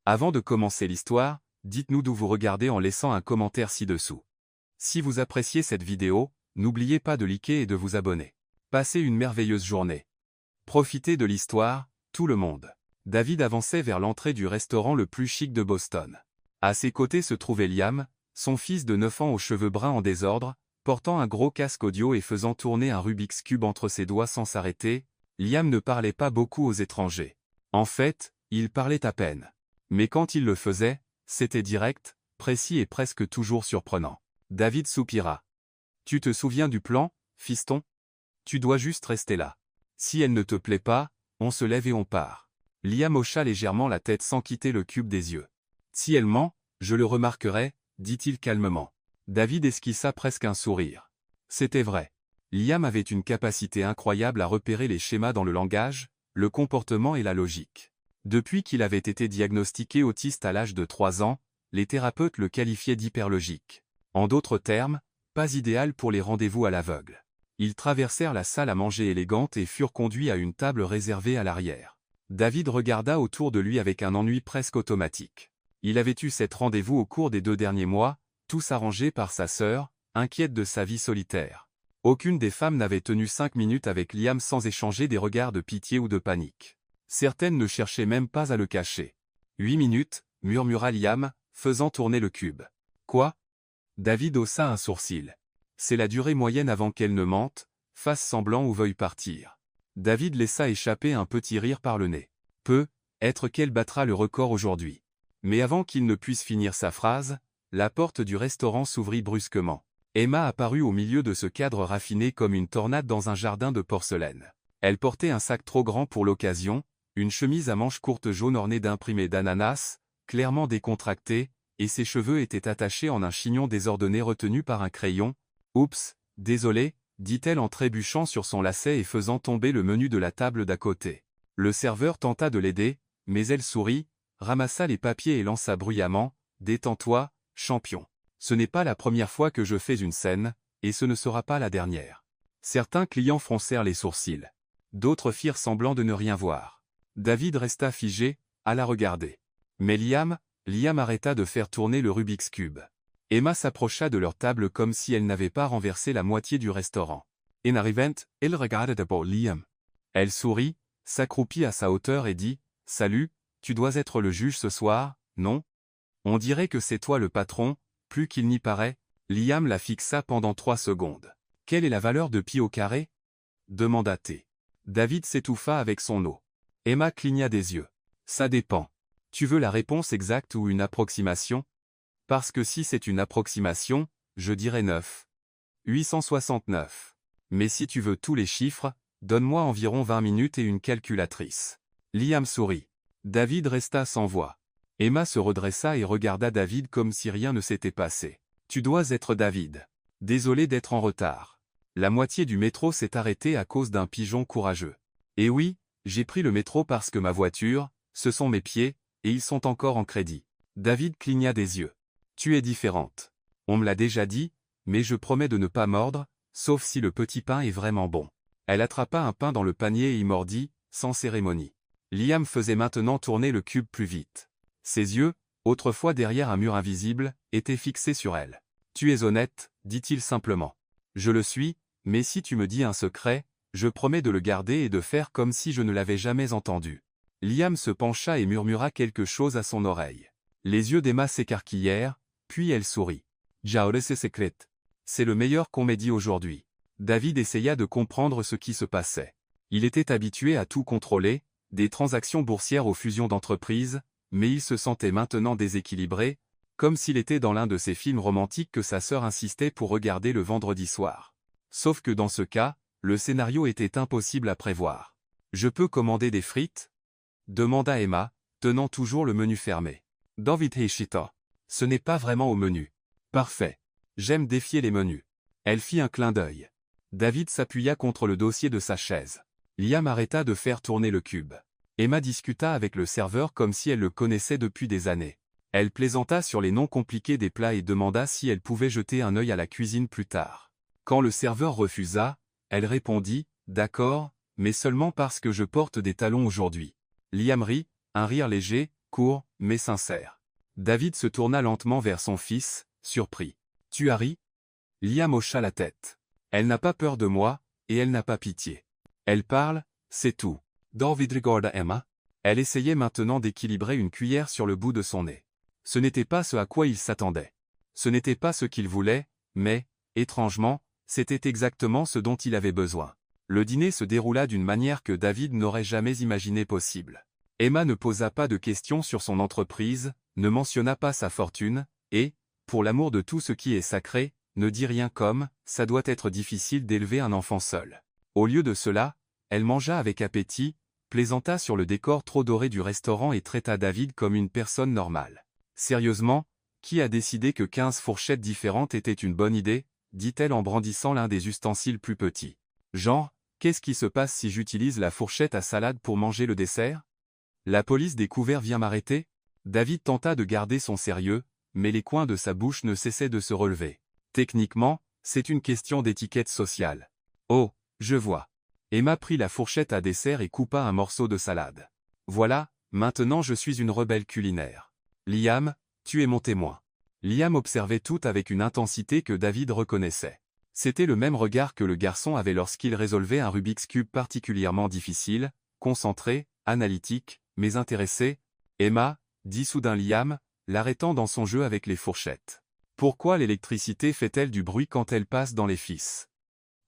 Avant de commencer l'histoire, dites-nous d'où vous regardez en laissant un commentaire ci-dessous. Si vous appréciez cette vidéo, n'oubliez pas de liker et de vous abonner. Passez une merveilleuse journée. Profitez de l'histoire, tout le monde. David avançait vers l'entrée du restaurant le plus chic de Boston. À ses côtés se trouvait Liam, son fils de 9 ans aux cheveux bruns en désordre, portant un gros casque audio et faisant tourner un Rubik's Cube entre ses doigts sans s'arrêter. Liam ne parlait pas beaucoup aux étrangers. En fait, il parlait à peine. Mais quand il le faisait, c'était direct, précis et presque toujours surprenant. David soupira. « Tu te souviens du plan, fiston? Tu dois juste rester là. Si elle ne te plaît pas, on se lève et on part. » Liam hocha légèrement la tête sans quitter le cube des yeux. « Si elle ment, je le remarquerai, » dit-il calmement. David esquissa presque un sourire. C'était vrai. Liam avait une capacité incroyable à repérer les schémas dans le langage, le comportement et la logique. Depuis qu'il avait été diagnostiqué autiste à l'âge de 3 ans, les thérapeutes le qualifiaient d'hyperlogique. En d'autres termes, pas idéal pour les rendez-vous à l'aveugle. Ils traversèrent la salle à manger élégante et furent conduits à une table réservée à l'arrière. David regarda autour de lui avec un ennui presque automatique. Il avait eu 7 rendez-vous au cours des 2 derniers mois, tous arrangés par sa sœur, inquiète de sa vie solitaire. Aucune des femmes n'avait tenu 5 minutes avec Liam sans échanger des regards de pitié ou de panique. Certaines ne cherchaient même pas à le cacher. 8 minutes, murmura Liam, faisant tourner le cube. Quoi? David haussa un sourcil. C'est la durée moyenne avant qu'elle ne mente, fasse semblant ou veuille partir. David laissa échapper un petit rire par le nez. Peut-être qu'elle battra le record aujourd'hui. Mais avant qu'il ne puisse finir sa phrase, la porte du restaurant s'ouvrit brusquement. Emma apparut au milieu de ce cadre raffiné comme une tornade dans un jardin de porcelaine. Elle portait un sac trop grand pour l'occasion, une chemise à manches courtes jaune ornée d'imprimés d'ananas, clairement décontractée, et ses cheveux étaient attachés en un chignon désordonné retenu par un crayon. « Oups, désolé », dit-elle en trébuchant sur son lacet et faisant tomber le menu de la table d'à côté. Le serveur tenta de l'aider, mais elle sourit, ramassa les papiers et lança bruyamment « Détends-toi, champion. Ce n'est pas la première fois que je fais une scène, et ce ne sera pas la dernière. » Certains clients froncèrent les sourcils. D'autres firent semblant de ne rien voir. David resta figé, à la regarder. Mais Liam arrêta de faire tourner le Rubik's Cube. Emma s'approcha de leur table comme si elle n'avait pas renversé la moitié du restaurant. En arrivant, elle regardait d'abord Liam. Elle sourit, s'accroupit à sa hauteur et dit « Salut, tu dois être le juge ce soir, non? On dirait que c'est toi le patron, plus qu'il n'y paraît. » Liam la fixa pendant 3 secondes. « Quelle est la valeur de pi au carré ?» demanda-t-elle. David s'étouffa avec son eau. Emma cligna des yeux. « Ça dépend. Tu veux la réponse exacte ou une approximation? Parce que si c'est une approximation, je dirais 9. 869. Mais si tu veux tous les chiffres, donne-moi environ 20 minutes et une calculatrice. » Liam sourit. David resta sans voix. Emma se redressa et regarda David comme si rien ne s'était passé. « Tu dois être David. Désolé d'être en retard. La moitié du métro s'est arrêtée à cause d'un pigeon courageux. Et oui, j'ai pris le métro parce que ma voiture, ce sont mes pieds, et ils sont encore en crédit. » David cligna des yeux. « Tu es différente. On me l'a déjà dit, mais je promets de ne pas mordre, sauf si le petit pain est vraiment bon. » Elle attrapa un pain dans le panier et y mordit, sans cérémonie. Liam faisait maintenant tourner le cube plus vite. Ses yeux, autrefois derrière un mur invisible, étaient fixés sur elle. « Tu es honnête, » dit-il simplement. « Je le suis, mais si tu me dis un secret, je promets de le garder et de faire comme si je ne l'avais jamais entendu. » Liam se pencha et murmura quelque chose à son oreille. Les yeux d'Emma s'écarquillèrent, puis elle sourit. « J'aurais ses secrets. C'est le meilleur qu'on m'ait dit aujourd'hui. » David essaya de comprendre ce qui se passait. Il était habitué à tout contrôler, des transactions boursières aux fusions d'entreprises, mais il se sentait maintenant déséquilibré, comme s'il était dans l'un de ces films romantiques que sa sœur insistait pour regarder le vendredi soir. Sauf que dans ce cas, le scénario était impossible à prévoir. « Je peux commander des frites ?» demanda Emma, tenant toujours le menu fermé. « David Heshita. Ce n'est pas vraiment au menu. »« Parfait. J'aime défier les menus. » Elle fit un clin d'œil. David s'appuya contre le dossier de sa chaise. Liam arrêta de faire tourner le cube. Emma discuta avec le serveur comme si elle le connaissait depuis des années. Elle plaisanta sur les noms compliqués des plats et demanda si elle pouvait jeter un œil à la cuisine plus tard. Quand le serveur refusa, elle répondit « D'accord, mais seulement parce que je porte des talons aujourd'hui. » Liam rit, un rire léger, court, mais sincère. David se tourna lentement vers son fils, surpris. « Tu as ri ?» Liam hocha la tête. « Elle n'a pas peur de moi, et elle n'a pas pitié. Elle parle, c'est tout. » David regarda Emma. Elle essayait maintenant d'équilibrer une cuillère sur le bout de son nez. Ce n'était pas ce à quoi il s'attendait. Ce n'était pas ce qu'il voulait, mais, étrangement, c'était exactement ce dont il avait besoin. Le dîner se déroula d'une manière que David n'aurait jamais imaginé possible. Emma ne posa pas de questions sur son entreprise, ne mentionna pas sa fortune, et, pour l'amour de tout ce qui est sacré, ne dit rien comme « ça doit être difficile d'élever un enfant seul ». Au lieu de cela, elle mangea avec appétit, plaisanta sur le décor trop doré du restaurant et traita David comme une personne normale. « Sérieusement, qui a décidé que 15 fourchettes différentes étaient une bonne idée ?» dit-elle en brandissant l'un des ustensiles plus petits. « Genre, qu'est-ce qui se passe si j'utilise la fourchette à salade pour manger le dessert? La police des couverts vient m'arrêter ?» David tenta de garder son sérieux, mais les coins de sa bouche ne cessaient de se relever. Techniquement, c'est une question d'étiquette sociale. Oh, je vois. Emma prit la fourchette à dessert et coupa un morceau de salade. Voilà, maintenant je suis une rebelle culinaire. Liam, tu es mon témoin. Liam observait tout avec une intensité que David reconnaissait. C'était le même regard que le garçon avait lorsqu'il résolvait un Rubik's Cube particulièrement difficile, concentré, analytique, mais intéressé. « Emma », dit soudain Liam, l'arrêtant dans son jeu avec les fourchettes. « Pourquoi l'électricité fait-elle du bruit quand elle passe dans les fils ?»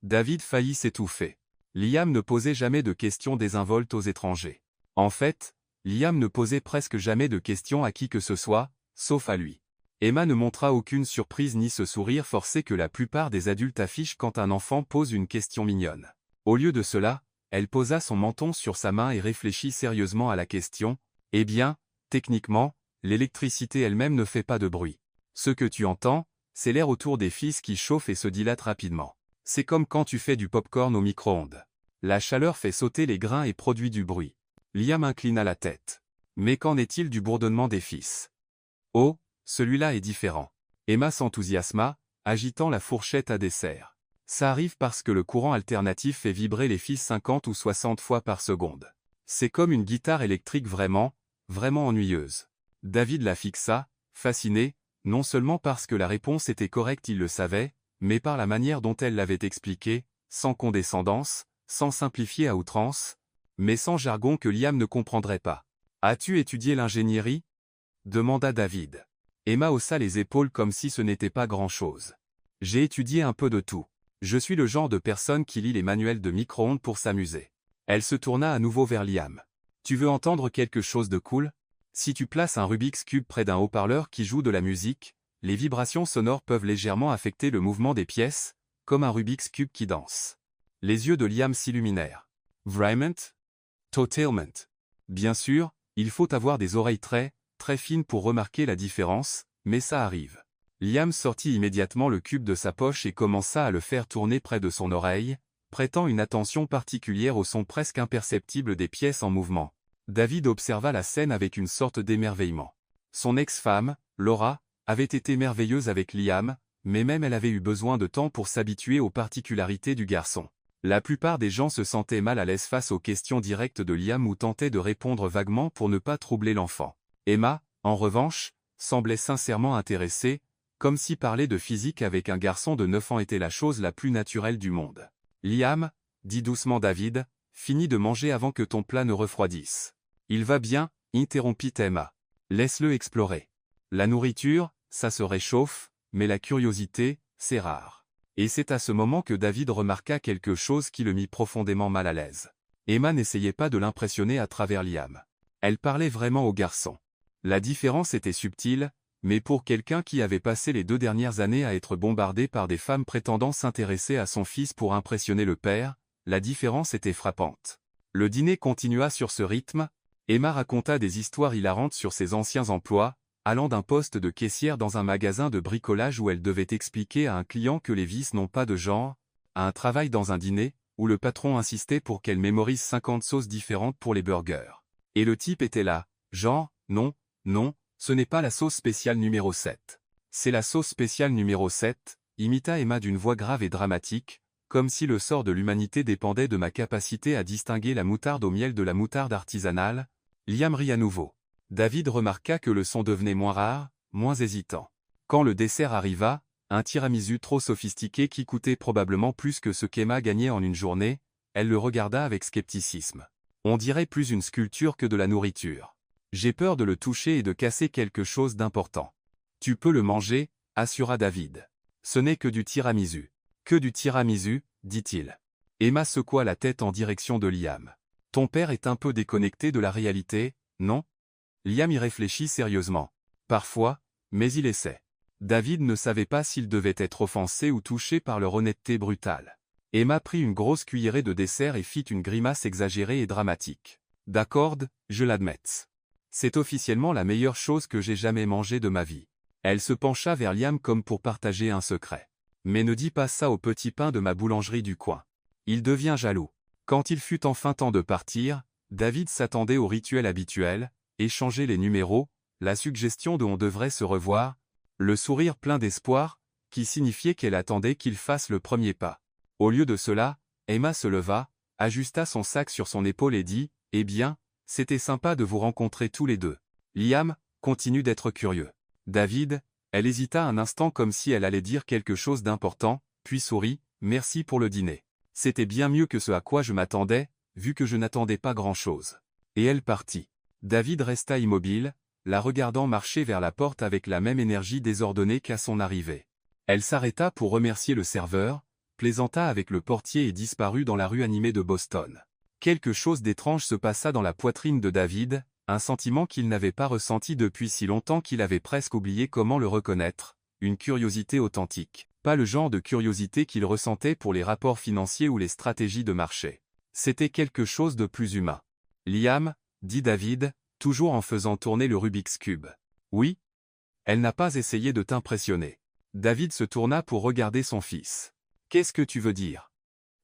David faillit s'étouffer. Liam ne posait jamais de questions désinvoltes aux étrangers. En fait, Liam ne posait presque jamais de questions à qui que ce soit, sauf à lui. Emma ne montra aucune surprise ni ce sourire forcé que la plupart des adultes affichent quand un enfant pose une question mignonne. Au lieu de cela, elle posa son menton sur sa main et réfléchit sérieusement à la question. « Eh bien, techniquement, l'électricité elle-même ne fait pas de bruit. Ce que tu entends, c'est l'air autour des fils qui chauffe et se dilate rapidement. C'est comme quand tu fais du pop-corn au micro-ondes. La chaleur fait sauter les grains et produit du bruit. » Liam inclina la tête. « Mais qu'en est-il du bourdonnement des fils? » « Oh, celui-là est différent. » Emma s'enthousiasma, agitant la fourchette à dessert. « Ça arrive parce que le courant alternatif fait vibrer les fils 50 ou 60 fois par seconde. C'est comme une guitare électrique vraiment ennuyeuse. » David la fixa, fasciné, non seulement parce que la réponse était correcte, il le savait, mais par la manière dont elle l'avait expliqué, sans condescendance, sans simplifier à outrance, mais sans jargon que Liam ne comprendrait pas. « As-tu étudié l'ingénierie ?» demanda David. Emma haussa les épaules comme si ce n'était pas grand-chose. « J'ai étudié un peu de tout. Je suis le genre de personne qui lit les manuels de micro-ondes pour s'amuser. » Elle se tourna à nouveau vers Liam. « Tu veux entendre quelque chose de cool? Si tu places un Rubik's Cube près d'un haut-parleur qui joue de la musique, les vibrations sonores peuvent légèrement affecter le mouvement des pièces, comme un Rubik's Cube qui danse. » Les yeux de Liam s'illuminèrent. « Vraiment? Totalement. Bien sûr, il faut avoir des oreilles très fines pour remarquer la différence, mais ça arrive. » Liam sortit immédiatement le cube de sa poche et commença à le faire tourner près de son oreille, prêtant une attention particulière au son presque imperceptible des pièces en mouvement. David observa la scène avec une sorte d'émerveillement. Son ex-femme, Laura, avait été merveilleuse avec Liam, mais même elle avait eu besoin de temps pour s'habituer aux particularités du garçon. La plupart des gens se sentaient mal à l'aise face aux questions directes de Liam ou tentaient de répondre vaguement pour ne pas troubler l'enfant. Emma, en revanche, semblait sincèrement intéressée, comme si parler de physique avec un garçon de 9 ans était la chose la plus naturelle du monde. « Liam, » dit doucement David, « finis de manger avant que ton plat ne refroidisse. »« Il va bien, » interrompit Emma. « Laisse-le explorer. La nourriture, ça se réchauffe, mais la curiosité, c'est rare. » Et c'est à ce moment que David remarqua quelque chose qui le mit profondément mal à l'aise. Emma n'essayait pas de l'impressionner à travers Liam. Elle parlait vraiment au garçon. La différence était subtile, mais pour quelqu'un qui avait passé les 2 dernières années à être bombardé par des femmes prétendant s'intéresser à son fils pour impressionner le père, la différence était frappante. Le dîner continua sur ce rythme. Emma raconta des histoires hilarantes sur ses anciens emplois, allant d'un poste de caissière dans un magasin de bricolage où elle devait expliquer à un client que les vis n'ont pas de genre, à un travail dans un dîner, où le patron insistait pour qu'elle mémorise 50 sauces différentes pour les burgers. Et le type était là, genre, non, ce n'est pas la sauce spéciale numéro 7. C'est la sauce spéciale numéro 7, imita Emma d'une voix grave et dramatique, comme si le sort de l'humanité dépendait de ma capacité à distinguer la moutarde au miel de la moutarde artisanale. Liam rit à nouveau. David remarqua que le son devenait moins rare, moins hésitant. Quand le dessert arriva, un tiramisu trop sophistiqué qui coûtait probablement plus que ce qu'Emma gagnait en une journée, elle le regarda avec scepticisme. On dirait plus une sculpture que de la nourriture. J'ai peur de le toucher et de casser quelque chose d'important. Tu peux le manger, assura David. Ce n'est que du tiramisu. Que du tiramisu, dit-il. Emma secoua la tête en direction de Liam. Ton père est un peu déconnecté de la réalité, non? Liam y réfléchit sérieusement. Parfois, mais il essaie. David ne savait pas s'il devait être offensé ou touché par leur honnêteté brutale. Emma prit une grosse cuillerée de dessert et fit une grimace exagérée et dramatique. D'accord, je l'admets. C'est officiellement la meilleure chose que j'ai jamais mangée de ma vie. Elle se pencha vers Liam comme pour partager un secret. Mais ne dis pas ça au petit pain de ma boulangerie du coin. Il devient jaloux. Quand il fut enfin temps de partir, David s'attendait au rituel habituel, échanger les numéros, la suggestion de on devrait se revoir, le sourire plein d'espoir, qui signifiait qu'elle attendait qu'il fasse le premier pas. Au lieu de cela, Emma se leva, ajusta son sac sur son épaule et dit « Eh bien, c'était sympa de vous rencontrer tous les deux. Liam, continue d'être curieux. » David, elle hésita un instant comme si elle allait dire quelque chose d'important, puis sourit « Merci pour le dîner. C'était bien mieux que ce à quoi je m'attendais, vu que je n'attendais pas grand-chose. » Et elle partit. David resta immobile, la regardant marcher vers la porte avec la même énergie désordonnée qu'à son arrivée. Elle s'arrêta pour remercier le serveur, plaisanta avec le portier et disparut dans la rue animée de Boston. Quelque chose d'étrange se passa dans la poitrine de David, un sentiment qu'il n'avait pas ressenti depuis si longtemps qu'il avait presque oublié comment le reconnaître, une curiosité authentique, pas le genre de curiosité qu'il ressentait pour les rapports financiers ou les stratégies de marché. C'était quelque chose de plus humain. « Liam » dit David, toujours en faisant tourner le Rubik's Cube. « Oui ?» Elle n'a pas essayé de t'impressionner. David se tourna pour regarder son fils. « Qu'est-ce que tu veux dire ?»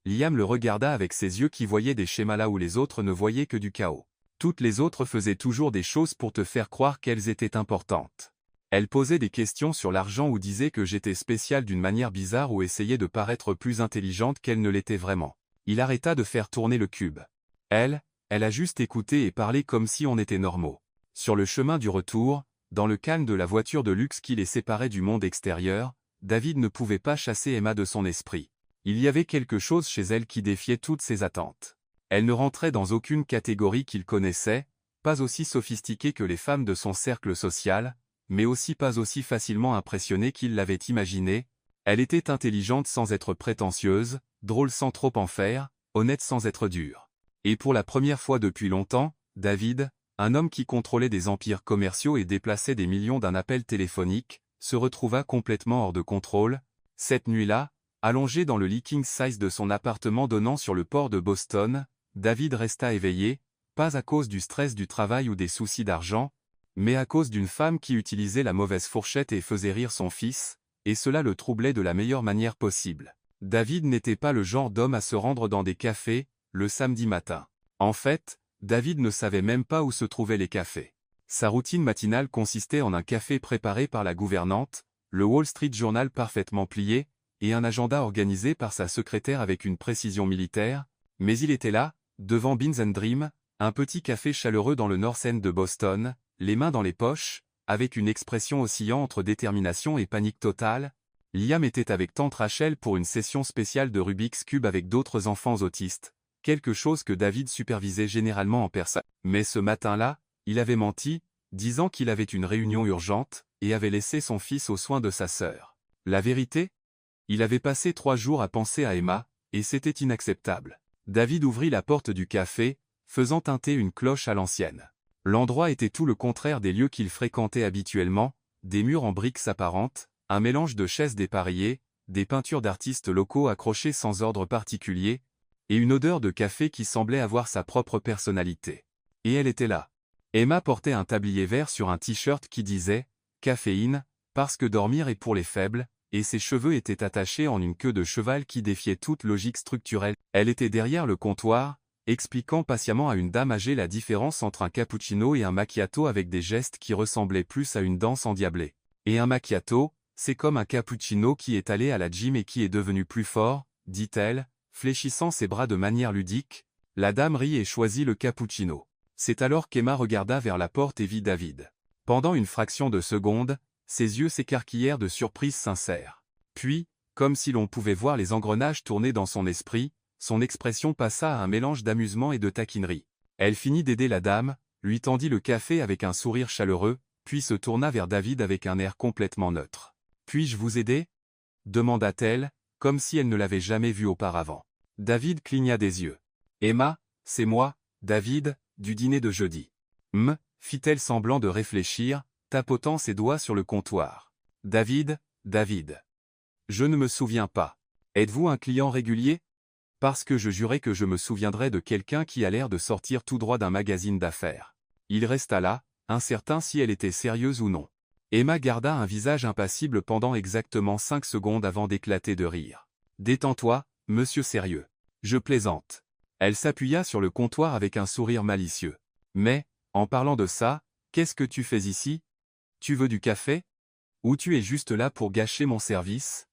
Liam le regarda avec ses yeux qui voyaient des schémas là où les autres ne voyaient que du chaos. Toutes les autres faisaient toujours des choses pour te faire croire qu'elles étaient importantes. Elles posaient des questions sur l'argent ou disaient que j'étais spéciale d'une manière bizarre ou essayaient de paraître plus intelligente qu'elles ne l'étaient vraiment. Il arrêta de faire tourner le cube. Elle a juste écouté et parlé comme si on était normaux. Sur le chemin du retour, dans le calme de la voiture de luxe qui les séparait du monde extérieur, David ne pouvait pas chasser Emma de son esprit. Il y avait quelque chose chez elle qui défiait toutes ses attentes. Elle ne rentrait dans aucune catégorie qu'il connaissait, pas aussi sophistiquée que les femmes de son cercle social, mais aussi pas aussi facilement impressionnée qu'il l'avait imaginé. Elle était intelligente sans être prétentieuse, drôle sans trop en faire, honnête sans être dure. Et pour la première fois depuis longtemps, David, un homme qui contrôlait des empires commerciaux et déplaçait des millions d'un appel téléphonique, se retrouva complètement hors de contrôle. Cette nuit-là, allongé dans le lit king size de son appartement donnant sur le port de Boston, David resta éveillé, pas à cause du stress du travail ou des soucis d'argent, mais à cause d'une femme qui utilisait la mauvaise fourchette et faisait rire son fils, et cela le troublait de la meilleure manière possible. David n'était pas le genre d'homme à se rendre dans des cafés, le samedi matin. En fait, David ne savait même pas où se trouvaient les cafés. Sa routine matinale consistait en un café préparé par la gouvernante, le Wall Street Journal parfaitement plié, et un agenda organisé par sa secrétaire avec une précision militaire, mais il était là, devant Beans & Dream, un petit café chaleureux dans le North End de Boston, les mains dans les poches, avec une expression oscillant entre détermination et panique totale. Liam était avec tante Rachel pour une session spéciale de Rubik's Cube avec d'autres enfants autistes, quelque chose que David supervisait généralement en personne. Mais ce matin-là, il avait menti, disant qu'il avait une réunion urgente, et avait laissé son fils aux soins de sa sœur. La vérité ? Il avait passé 3 jours à penser à Emma, et c'était inacceptable. David ouvrit la porte du café, faisant tinter une cloche à l'ancienne. L'endroit était tout le contraire des lieux qu'il fréquentait habituellement, des murs en briques apparentes, un mélange de chaises dépareillées, des peintures d'artistes locaux accrochées sans ordre particulier, et une odeur de café qui semblait avoir sa propre personnalité. Et elle était là. Emma portait un tablier vert sur un t-shirt qui disait « Caféine, parce que dormir est pour les faibles », et ses cheveux étaient attachés en une queue de cheval qui défiait toute logique structurelle. Elle était derrière le comptoir, expliquant patiemment à une dame âgée la différence entre un cappuccino et un macchiato avec des gestes qui ressemblaient plus à une danse endiablée. Et un macchiato, c'est comme un cappuccino qui est allé à la gym et qui est devenu plus fort, dit-elle, fléchissant ses bras de manière ludique. La dame rit et choisit le cappuccino. C'est alors qu'Emma regarda vers la porte et vit David. Pendant une fraction de seconde, ses yeux s'écarquillèrent de surprise sincère. Puis, comme si l'on pouvait voir les engrenages tourner dans son esprit, son expression passa à un mélange d'amusement et de taquinerie. Elle finit d'aider la dame, lui tendit le café avec un sourire chaleureux, puis se tourna vers David avec un air complètement neutre. « Puis-je vous aider » demanda-t-elle, comme si elle ne l'avait jamais vu auparavant. David cligna des yeux. « Emma, c'est moi, David, du dîner de jeudi. » Fit-elle semblant de réfléchir, tapotant ses doigts sur le comptoir. « David. Je ne me souviens pas. Êtes-vous un client régulier ? Parce que je jurais que je me souviendrais de quelqu'un qui a l'air de sortir tout droit d'un magazine d'affaires. » Il resta là, incertain si elle était sérieuse ou non. Emma garda un visage impassible pendant exactement 5 secondes avant d'éclater de rire. « Détends-toi, monsieur sérieux. Je plaisante. » Elle s'appuya sur le comptoir avec un sourire malicieux. « Mais, en parlant de ça, qu'est-ce que tu fais ici ? Tu veux du café ? Ou tu es juste là pour gâcher mon service ?»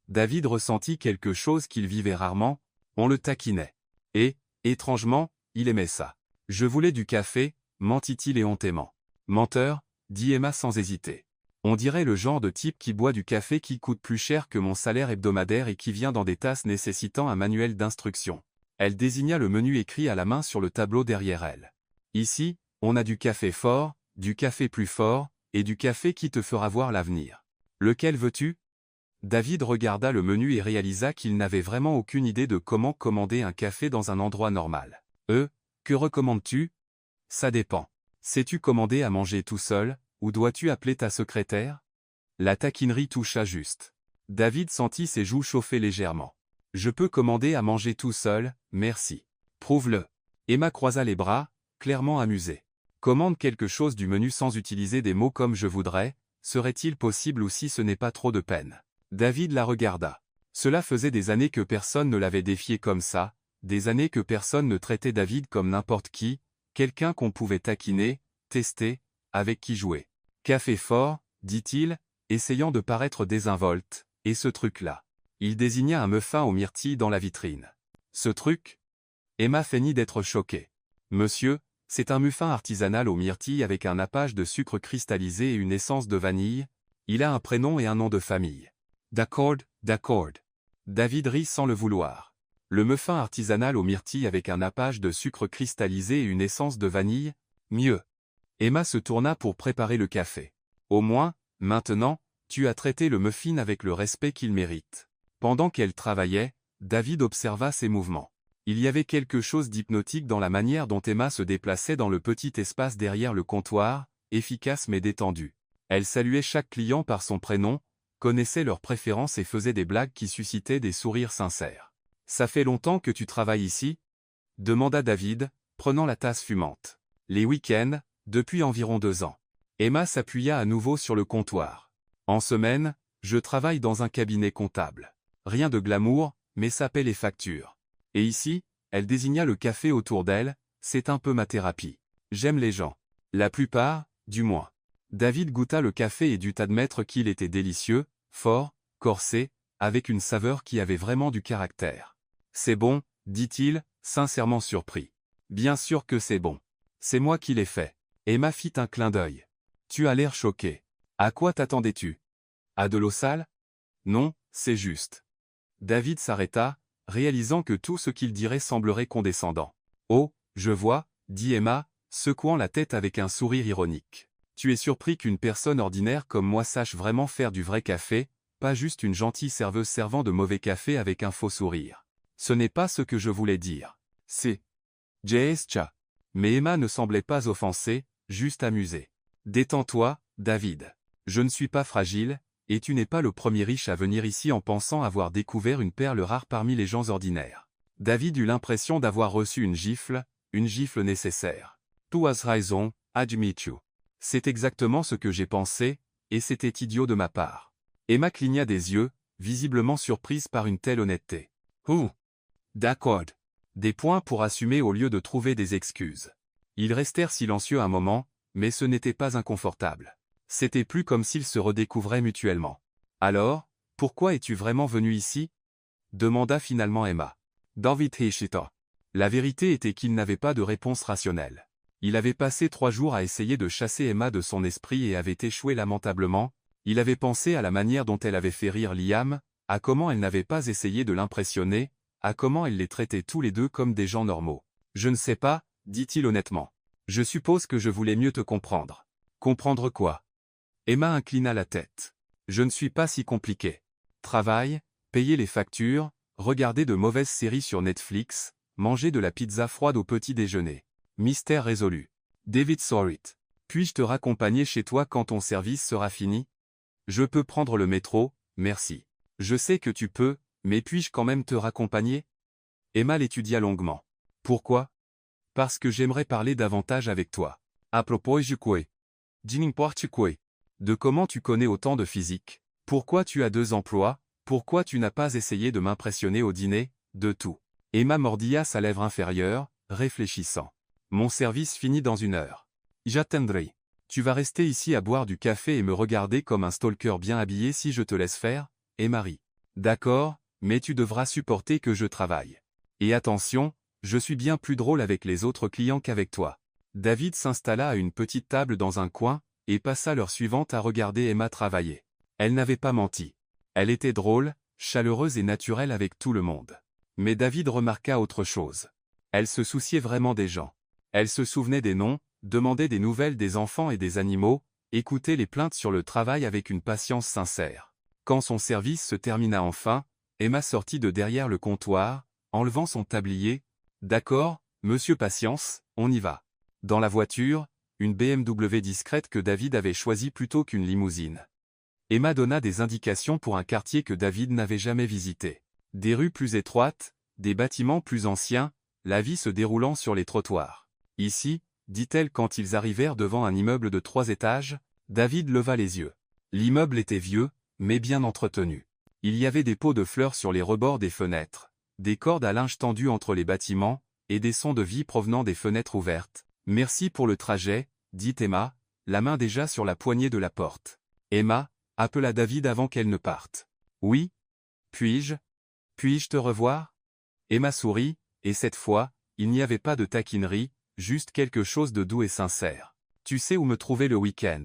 David ressentit quelque chose qu'il vivait rarement, on le taquinait. Et, étrangement, il aimait ça. « Je voulais du café », mentit-il éhontément. « Menteur, » dit Emma sans hésiter. « On dirait le genre de type qui boit du café qui coûte plus cher que mon salaire hebdomadaire et qui vient dans des tasses nécessitant un manuel d'instruction. » Elle désigna le menu écrit à la main sur le tableau derrière elle. « Ici, on a du café fort, du café plus fort, et du café qui te fera voir l'avenir. Lequel veux-tu » David regarda le menu et réalisa qu'il n'avait vraiment aucune idée de comment commander un café dans un endroit normal. « Que recommandes-tu » ? « Ça dépend. Sais-tu commander à manger tout seul, ou dois-tu appeler ta secrétaire » La taquinerie toucha juste. David sentit ses joues chauffer légèrement. « Je peux commander à manger tout seul, merci. »« Prouve-le. » Emma croisa les bras, clairement amusée. « Commande quelque chose du menu sans utiliser des mots comme « je voudrais », serait-il possible ou si ce n'est pas trop de peine ?» David la regarda. Cela faisait des années que personne ne l'avait défié comme ça, des années que personne ne traitait David comme n'importe qui, quelqu'un qu'on pouvait taquiner, tester, avec qui jouer. « Café fort, » dit-il, essayant de paraître désinvolte, « et ce truc-là. » Il désigna un muffin aux myrtilles dans la vitrine. « Ce truc ?» Emma feignit d'être choquée. « Monsieur, c'est un muffin artisanal aux myrtilles avec un nappage de sucre cristallisé et une essence de vanille. Il a un prénom et un nom de famille. » D'accord. David rit sans le vouloir. Le muffin artisanal aux myrtilles avec un nappage de sucre cristallisé et une essence de vanille, mieux. Emma se tourna pour préparer le café. Au moins, maintenant, tu as traité le muffin avec le respect qu'il mérite. Pendant qu'elle travaillait, David observa ses mouvements. Il y avait quelque chose d'hypnotique dans la manière dont Emma se déplaçait dans le petit espace derrière le comptoir, efficace mais détendue. Elle saluait chaque client par son prénom, connaissait leurs préférences et faisait des blagues qui suscitaient des sourires sincères. « Ça fait longtemps que tu travailles ici » demanda David, prenant la tasse fumante. « Les week-ends, depuis environ 2 ans. » Emma s'appuya à nouveau sur le comptoir. « En semaine, je travaille dans un cabinet comptable. Rien de glamour, mais ça paie les factures. Et ici, » elle désigna le café autour d'elle, « c'est un peu ma thérapie. J'aime les gens. La plupart, du moins. » David goûta le café et dut admettre qu'il était délicieux, fort, corsé, avec une saveur qui avait vraiment du caractère. « C'est bon, » dit-il, sincèrement surpris. « Bien sûr que c'est bon. C'est moi qui l'ai fait. » Emma fit un clin d'œil. « Tu as l'air choqué. À quoi t'attendais-tu ? À de l'eau sale ? Non, c'est juste. » David s'arrêta, réalisant que tout ce qu'il dirait semblerait condescendant. « Oh, je vois, » dit Emma, secouant la tête avec un sourire ironique. Tu es surpris qu'une personne ordinaire comme moi sache vraiment faire du vrai café, pas juste une gentille serveuse servant de mauvais café avec un faux sourire. Ce n'est pas ce que je voulais dire. C'est J.S.Cha. Mais Emma ne semblait pas offensée, juste amusée. Détends-toi, David. Je ne suis pas fragile, et tu n'es pas le premier riche à venir ici en pensant avoir découvert une perle rare parmi les gens ordinaires. David eut l'impression d'avoir reçu une gifle nécessaire. Tu as raison, admits-tu. C'est exactement ce que j'ai pensé, et c'était idiot de ma part. Emma cligna des yeux, visiblement surprise par une telle honnêteté. D'accord. Des points pour assumer au lieu de trouver des excuses. Ils restèrent silencieux un moment, mais ce n'était pas inconfortable. C'était plus comme s'ils se redécouvraient mutuellement. Alors, pourquoi es-tu vraiment venu ici ? Demanda finalement Emma. David Heshita. La vérité était qu'il n'avait pas de réponse rationnelle. Il avait passé 3 jours à essayer de chasser Emma de son esprit et avait échoué lamentablement. Il avait pensé à la manière dont elle avait fait rire Liam, à comment elle n'avait pas essayé de l'impressionner, à comment elle les traitait tous les deux comme des gens normaux. « Je ne sais pas, dit-il honnêtement. Je suppose que je voulais mieux te comprendre. » « Comprendre quoi ?» Emma inclina la tête. « Je ne suis pas si compliqué. Travail, payer les factures, regarder de mauvaises séries sur Netflix, manger de la pizza froide au petit déjeuner. Mystère résolu. David Sorrit. Puis-je te raccompagner chez toi quand ton service sera fini? Je peux prendre le métro, merci. Je sais que tu peux, mais puis-je quand même te raccompagner? Emma l'étudia longuement. Pourquoi? Parce que j'aimerais parler davantage avec toi. À propos de quoi? De comment tu connais autant de physique? Pourquoi tu as 2 emplois? Pourquoi tu n'as pas essayé de m'impressionner au dîner? De tout. Emma mordilla sa lèvre inférieure, réfléchissant. Mon service finit dans 1 heure. J'attendrai. Tu vas rester ici à boire du café et me regarder comme un stalker bien habillé si je te laisse faire? Et Marie. D'accord, mais tu devras supporter que je travaille. Et attention, je suis bien plus drôle avec les autres clients qu'avec toi. David s'installa à une petite table dans un coin, et passa l'heure suivante à regarder Emma travailler. Elle n'avait pas menti. Elle était drôle, chaleureuse et naturelle avec tout le monde. Mais David remarqua autre chose. Elle se souciait vraiment des gens. Elle se souvenait des noms, demandait des nouvelles des enfants et des animaux, écoutait les plaintes sur le travail avec une patience sincère. Quand son service se termina enfin, Emma sortit de derrière le comptoir, enlevant son tablier. « D'accord, monsieur Patience, on y va. » Dans la voiture, une BMW discrète que David avait choisie plutôt qu'une limousine. Emma donna des indications pour un quartier que David n'avait jamais visité. Des rues plus étroites, des bâtiments plus anciens, la vie se déroulant sur les trottoirs. Ici, dit-elle quand ils arrivèrent devant un immeuble de 3 étages, David leva les yeux. L'immeuble était vieux, mais bien entretenu. Il y avait des pots de fleurs sur les rebords des fenêtres, des cordes à linge tendues entre les bâtiments, et des sons de vie provenant des fenêtres ouvertes. « Merci pour le trajet, » dit Emma, la main déjà sur la poignée de la porte. Emma appela David avant qu'elle ne parte. « Oui? Puis-je te revoir ?» Emma sourit, et cette fois, il n'y avait pas de taquinerie, juste quelque chose de doux et sincère. « Tu sais où me trouver le week-end. »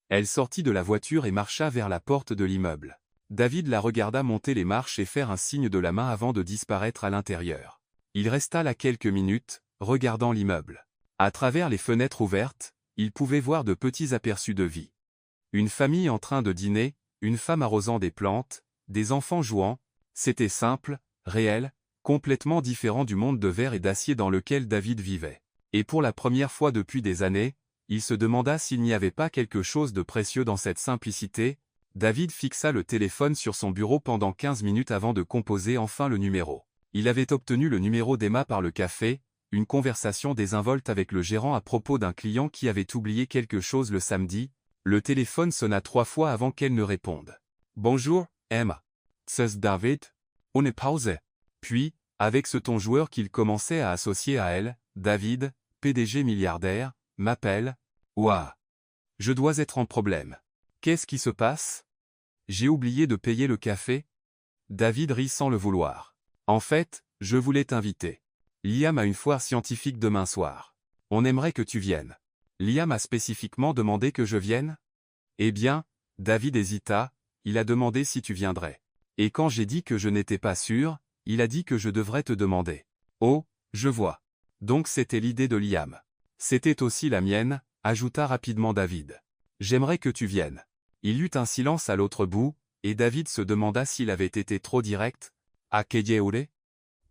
Elle sortit de la voiture et marcha vers la porte de l'immeuble. David la regarda monter les marches et faire un signe de la main avant de disparaître à l'intérieur. Il resta là quelques minutes, regardant l'immeuble. À travers les fenêtres ouvertes, il pouvait voir de petits aperçus de vie. Une famille en train de dîner, une femme arrosant des plantes, des enfants jouant. C'était simple, réel, complètement différent du monde de verre et d'acier dans lequel David vivait. Et pour la première fois depuis des années, il se demanda s'il n'y avait pas quelque chose de précieux dans cette simplicité. David fixa le téléphone sur son bureau pendant 15 minutes avant de composer enfin le numéro. Il avait obtenu le numéro d'Emma par le café, une conversation désinvolte avec le gérant à propos d'un client qui avait oublié quelque chose le samedi. Le téléphone sonna 3 fois avant qu'elle ne réponde. « Bonjour, Emma. C'est David. On est pause. » Puis, avec ce ton joueur qu'il commençait à associer à elle, « David, PDG milliardaire, m'appelle. Ouah. Je dois être en problème. Qu'est-ce qui se passe? J'ai oublié de payer le café? » David rit sans le vouloir. « En fait, je voulais t'inviter. Liam a une foire scientifique demain soir. On aimerait que tu viennes. » Liam a spécifiquement demandé que je vienne? Eh bien, David hésita, il a demandé si tu viendrais. Et quand j'ai dit que je n'étais pas sûr, il a dit que je devrais te demander. Oh, je vois. Donc c'était l'idée de Liam. C'était aussi la mienne, ajouta rapidement David. J'aimerais que tu viennes. Il y eut un silence à l'autre bout, et David se demanda s'il avait été trop direct. A que yeure?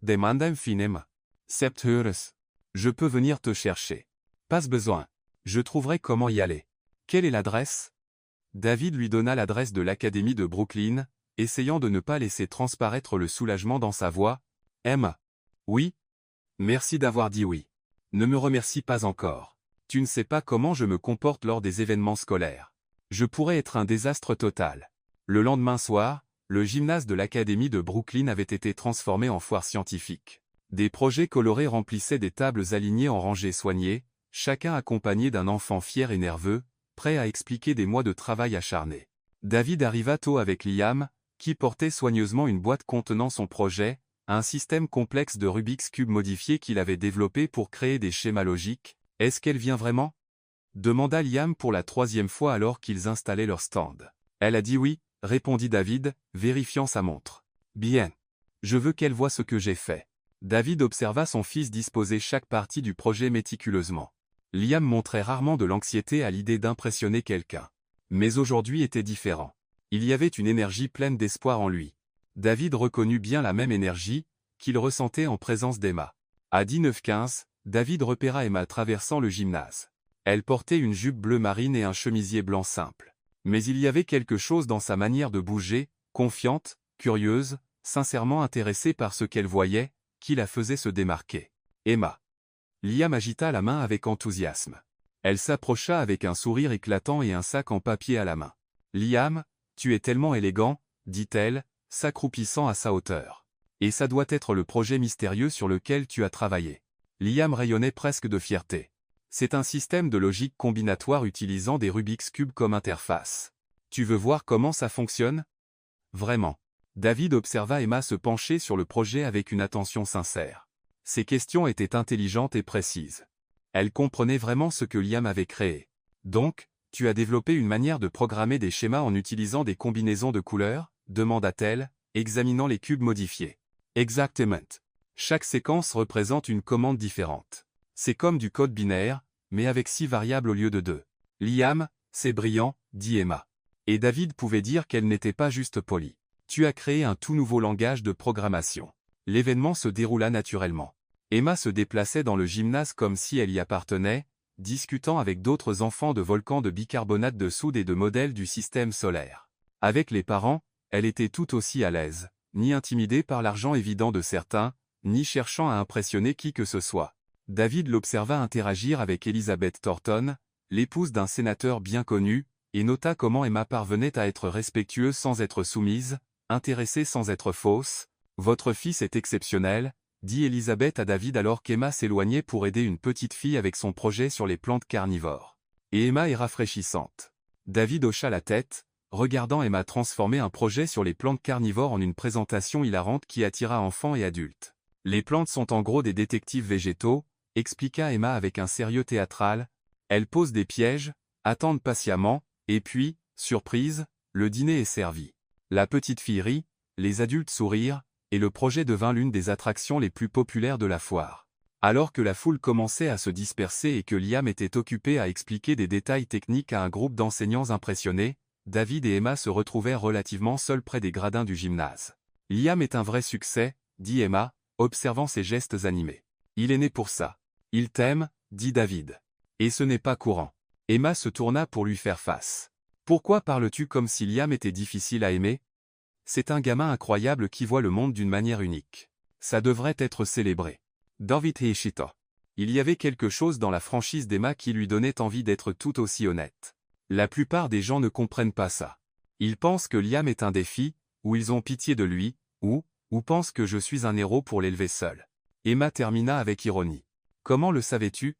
Demanda infinem. Sept heures. Je peux venir te chercher. Pas besoin. Je trouverai comment y aller. Quelle est l'adresse? David lui donna l'adresse de l'académie de Brooklyn, essayant de ne pas laisser transparaître le soulagement dans sa voix. Emma. Oui? Merci d'avoir dit oui. Ne me remercie pas encore. Tu ne sais pas comment je me comporte lors des événements scolaires. Je pourrais être un désastre total. Le lendemain soir, le gymnase de l'académie de Brooklyn avait été transformé en foire scientifique. Des projets colorés remplissaient des tables alignées en rangées soignées, chacun accompagné d'un enfant fier et nerveux, prêt à expliquer des mois de travail acharné. David arriva tôt avec Liam, qui portait soigneusement une boîte contenant son projet, un système complexe de Rubik's Cube modifié qu'il avait développé pour créer des schémas logiques. Est-ce qu'elle vient vraiment? Demanda Liam pour la 3e fois alors qu'ils installaient leur stand. Elle a dit oui, répondit David, vérifiant sa montre. Bien. Je veux qu'elle voie ce que j'ai fait. David observa son fils disposer chaque partie du projet méticuleusement. Liam montrait rarement de l'anxiété à l'idée d'impressionner quelqu'un. Mais aujourd'hui était différent. Il y avait une énergie pleine d'espoir en lui. David reconnut bien la même énergie qu'il ressentait en présence d'Emma. À 19h15, David repéra Emma traversant le gymnase. Elle portait une jupe bleu marine et un chemisier blanc simple. Mais il y avait quelque chose dans sa manière de bouger, confiante, curieuse, sincèrement intéressée par ce qu'elle voyait, qui la faisait se démarquer. Emma. Liam agita la main avec enthousiasme. Elle s'approcha avec un sourire éclatant et un sac en papier à la main. Liam, tu es tellement élégant, dit-elle, s'accroupissant à sa hauteur. Et ça doit être le projet mystérieux sur lequel tu as travaillé. Liam rayonnait presque de fierté. C'est un système de logique combinatoire utilisant des Rubik's Cube comme interface. Tu veux voir comment ça fonctionne? Vraiment. David observa Emma se pencher sur le projet avec une attention sincère. Ses questions étaient intelligentes et précises. Elle comprenait vraiment ce que Liam avait créé. Donc, tu as développé une manière de programmer des schémas en utilisant des combinaisons de couleurs? Demanda-t-elle, examinant les cubes modifiés. Exactement. Chaque séquence représente une commande différente. C'est comme du code binaire, mais avec 6 variables au lieu de 2. Liam, c'est brillant, dit Emma. Et David pouvait dire qu'elle n'était pas juste polie. Tu as créé un tout nouveau langage de programmation. L'événement se déroula naturellement. Emma se déplaçait dans le gymnase comme si elle y appartenait, discutant avec d'autres enfants de volcans de bicarbonate de soude et de modèles du système solaire. Avec les parents, elle était tout aussi à l'aise, ni intimidée par l'argent évident de certains, ni cherchant à impressionner qui que ce soit. David l'observa interagir avec Elizabeth Thornton, l'épouse d'un sénateur bien connu, et nota comment Emma parvenait à être respectueuse sans être soumise, intéressée sans être fausse. « Votre fils est exceptionnel », dit Elizabeth à David alors qu'Emma s'éloignait pour aider une petite fille avec son projet sur les plantes carnivores. Et Emma est rafraîchissante. David hocha la tête, regardant Emma transformer un projet sur les plantes carnivores en une présentation hilarante qui attira enfants et adultes. Les plantes sont en gros des détectives végétaux, expliqua Emma avec un sérieux théâtral. Elles posent des pièges, attendent patiemment, et puis, surprise, le dîner est servi. La petite fille rit, les adultes sourirent, et le projet devint l'une des attractions les plus populaires de la foire. Alors que la foule commençait à se disperser et que Liam était occupé à expliquer des détails techniques à un groupe d'enseignants impressionnés, David et Emma se retrouvèrent relativement seuls près des gradins du gymnase. « Liam est un vrai succès, » dit Emma, observant ses gestes animés. « Il est né pour ça. Il t'aime, » dit David. « Et ce n'est pas courant. » Emma se tourna pour lui faire face. « Pourquoi parles-tu comme si Liam était difficile à aimer? C'est un gamin incroyable qui voit le monde d'une manière unique. Ça devrait être célébré. » David Heishito. Il y avait quelque chose dans la franchise d'Emma qui lui donnait envie d'être tout aussi honnête. La plupart des gens ne comprennent pas ça. Ils pensent que Liam est un défi, ou ils ont pitié de lui, ou pensent que je suis un héros pour l'élever seul. Emma termina avec ironie. Comment le savais-tu?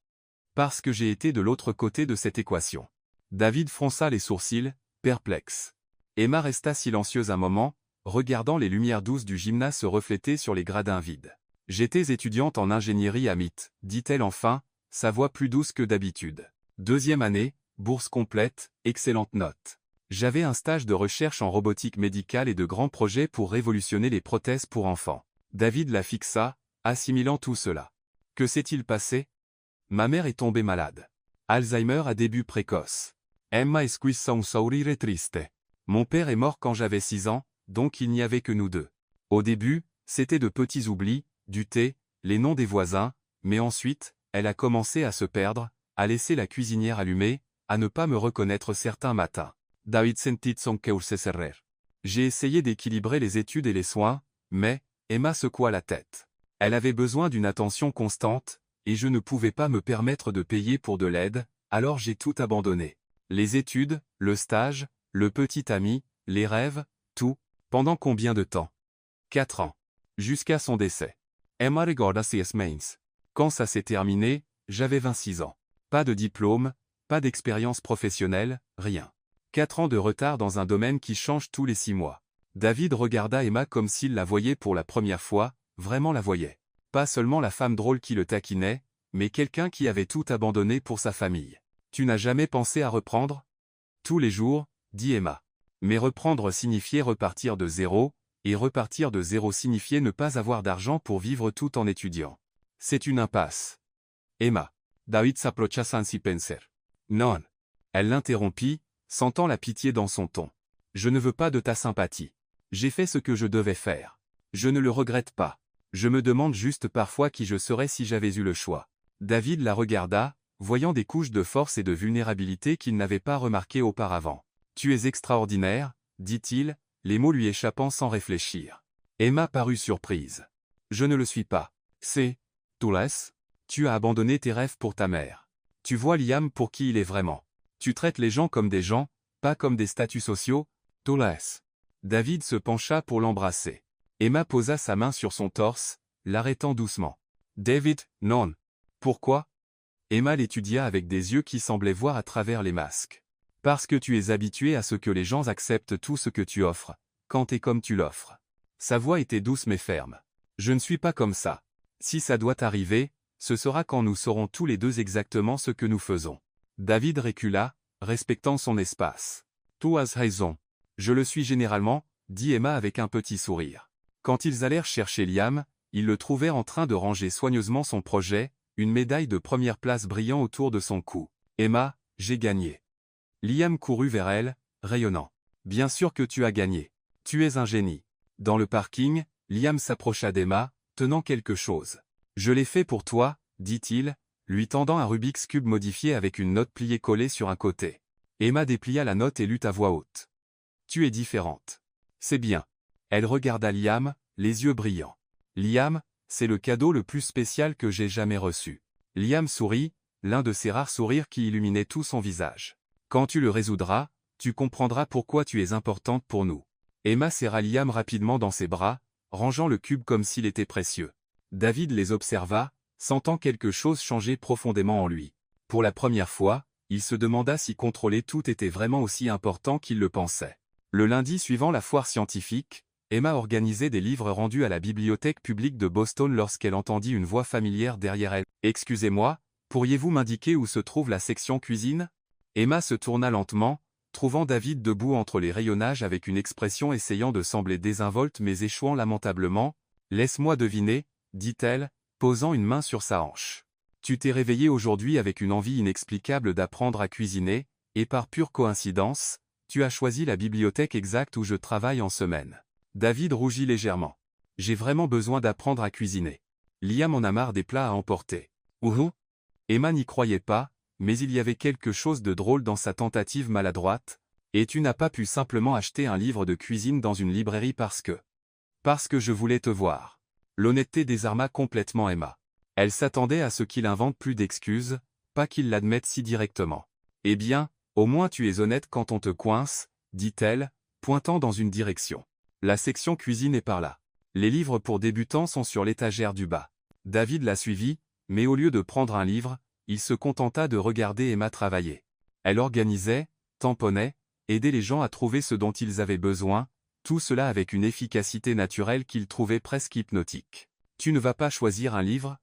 Parce que j'ai été de l'autre côté de cette équation. David fronça les sourcils, perplexe. Emma resta silencieuse un moment, regardant les lumières douces du gymnase se refléter sur les gradins vides. « J'étais étudiante en ingénierie à MIT, dit-elle enfin, sa voix plus douce que d'habitude. 2e année, bourse complète, excellente note. J'avais un stage de recherche en robotique médicale et de grands projets pour révolutionner les prothèses pour enfants. » David la fixa, assimilant tout cela. « Que s'est-il passé? » Ma mère est tombée malade. Alzheimer à début précoce. Emma esquissa un sorrire triste. Mon père est mort quand j'avais 6 ans, donc il n'y avait que nous deux. Au début, c'était de petits oublis, du thé, les noms des voisins, mais ensuite, elle a commencé à se perdre, à laisser la cuisinière allumée, à ne pas me reconnaître certains matins. David sentit son cœur se serrer. J'ai essayé d'équilibrer les études et les soins, mais, Emma secoua la tête. Elle avait besoin d'une attention constante, et je ne pouvais pas me permettre de payer pour de l'aide, alors j'ai tout abandonné. Les études, le stage, le petit ami, les rêves, tout. Pendant combien de temps? 4 ans. Jusqu'à son décès. Emma regarda ses mains. Quand ça s'est terminé, j'avais 26 ans. Pas de diplôme, pas d'expérience professionnelle, rien. 4 ans de retard dans un domaine qui change tous les 6 mois. David regarda Emma comme s'il la voyait pour la première fois, vraiment la voyait. Pas seulement la femme drôle qui le taquinait, mais quelqu'un qui avait tout abandonné pour sa famille. Tu n'as jamais pensé à reprendre? Tous les jours, dit Emma. Mais reprendre signifiait repartir de zéro, et repartir de zéro signifiait ne pas avoir d'argent pour vivre tout en étudiant. C'est une impasse. Emma. David s'approcha sans y penser. Non. Elle l'interrompit, sentant la pitié dans son ton. Je ne veux pas de ta sympathie. J'ai fait ce que je devais faire. Je ne le regrette pas. Je me demande juste parfois qui je serais si j'avais eu le choix. David la regarda, voyant des couches de force et de vulnérabilité qu'il n'avait pas remarquées auparavant. Tu es extraordinaire, dit-il, les mots lui échappant sans réfléchir. Emma parut surprise. Je ne le suis pas. C'est, Toulas, tu as abandonné tes rêves pour ta mère. Tu vois Liam pour qui il est vraiment. Tu traites les gens comme des gens, pas comme des statuts sociaux, Toulas. David se pencha pour l'embrasser. Emma posa sa main sur son torse, l'arrêtant doucement. David, non. Pourquoi? Emma l'étudia avec des yeux qui semblaient voir à travers les masques. Parce que tu es habitué à ce que les gens acceptent tout ce que tu offres, quand et comme tu l'offres. Sa voix était douce mais ferme. Je ne suis pas comme ça. Si ça doit arriver, ce sera quand nous saurons tous les deux exactement ce que nous faisons. David recula, respectant son espace. Tu as raison. Je le suis généralement, dit Emma avec un petit sourire. Quand ils allèrent chercher Liam, ils le trouvèrent en train de ranger soigneusement son projet, une médaille de première place brillant autour de son cou. Emma, j'ai gagné. Liam courut vers elle, rayonnant. Bien sûr que tu as gagné. Tu es un génie. Dans le parking, Liam s'approcha d'Emma, tenant quelque chose. Je l'ai fait pour toi, dit-il, lui tendant un Rubik's Cube modifié avec une note pliée collée sur un côté. Emma déplia la note et lut à voix haute. Tu es différente. C'est bien. Elle regarda Liam, les yeux brillants. Liam, c'est le cadeau le plus spécial que j'ai jamais reçu. Liam sourit, l'un de ces rares sourires qui illuminaient tout son visage. Quand tu le résoudras, tu comprendras pourquoi tu es importante pour nous. Emma serra Liam rapidement dans ses bras, rangeant le cube comme s'il était précieux. David les observa, sentant quelque chose changer profondément en lui. Pour la première fois, il se demanda si contrôler tout était vraiment aussi important qu'il le pensait. Le lundi suivant la foire scientifique, Emma organisait des livres rendus à la bibliothèque publique de Boston lorsqu'elle entendit une voix familière derrière elle. « Excusez-moi, pourriez-vous m'indiquer où se trouve la section cuisine ?» Emma se tourna lentement, trouvant David debout entre les rayonnages avec une expression essayant de sembler désinvolte mais échouant lamentablement. « Laisse-moi deviner, » dit-elle, posant une main sur sa hanche. « Tu t'es réveillé aujourd'hui avec une envie inexplicable d'apprendre à cuisiner, et par pure coïncidence, tu as choisi la bibliothèque exacte où je travaille en semaine. » David rougit légèrement. « J'ai vraiment besoin d'apprendre à cuisiner. Liam en a marre des plats à emporter. » Ouhou. Emma n'y croyait pas, mais il y avait quelque chose de drôle dans sa tentative maladroite. « Et tu n'as pas pu simplement acheter un livre de cuisine dans une librairie parce que... » « Parce que je voulais te voir. » L'honnêteté désarma complètement Emma. Elle s'attendait à ce qu'il invente plus d'excuses, pas qu'il l'admette si directement. « Eh bien, au moins tu es honnête quand on te coince, » dit-elle, pointant dans une direction. La section cuisine est par là. Les livres pour débutants sont sur l'étagère du bas. David la suivit, mais au lieu de prendre un livre, il se contenta de regarder Emma travailler. Elle organisait, tamponnait, aidait les gens à trouver ce dont ils avaient besoin, tout cela avec une efficacité naturelle qu'il trouvait presque hypnotique. « Tu ne vas pas choisir un livre ?»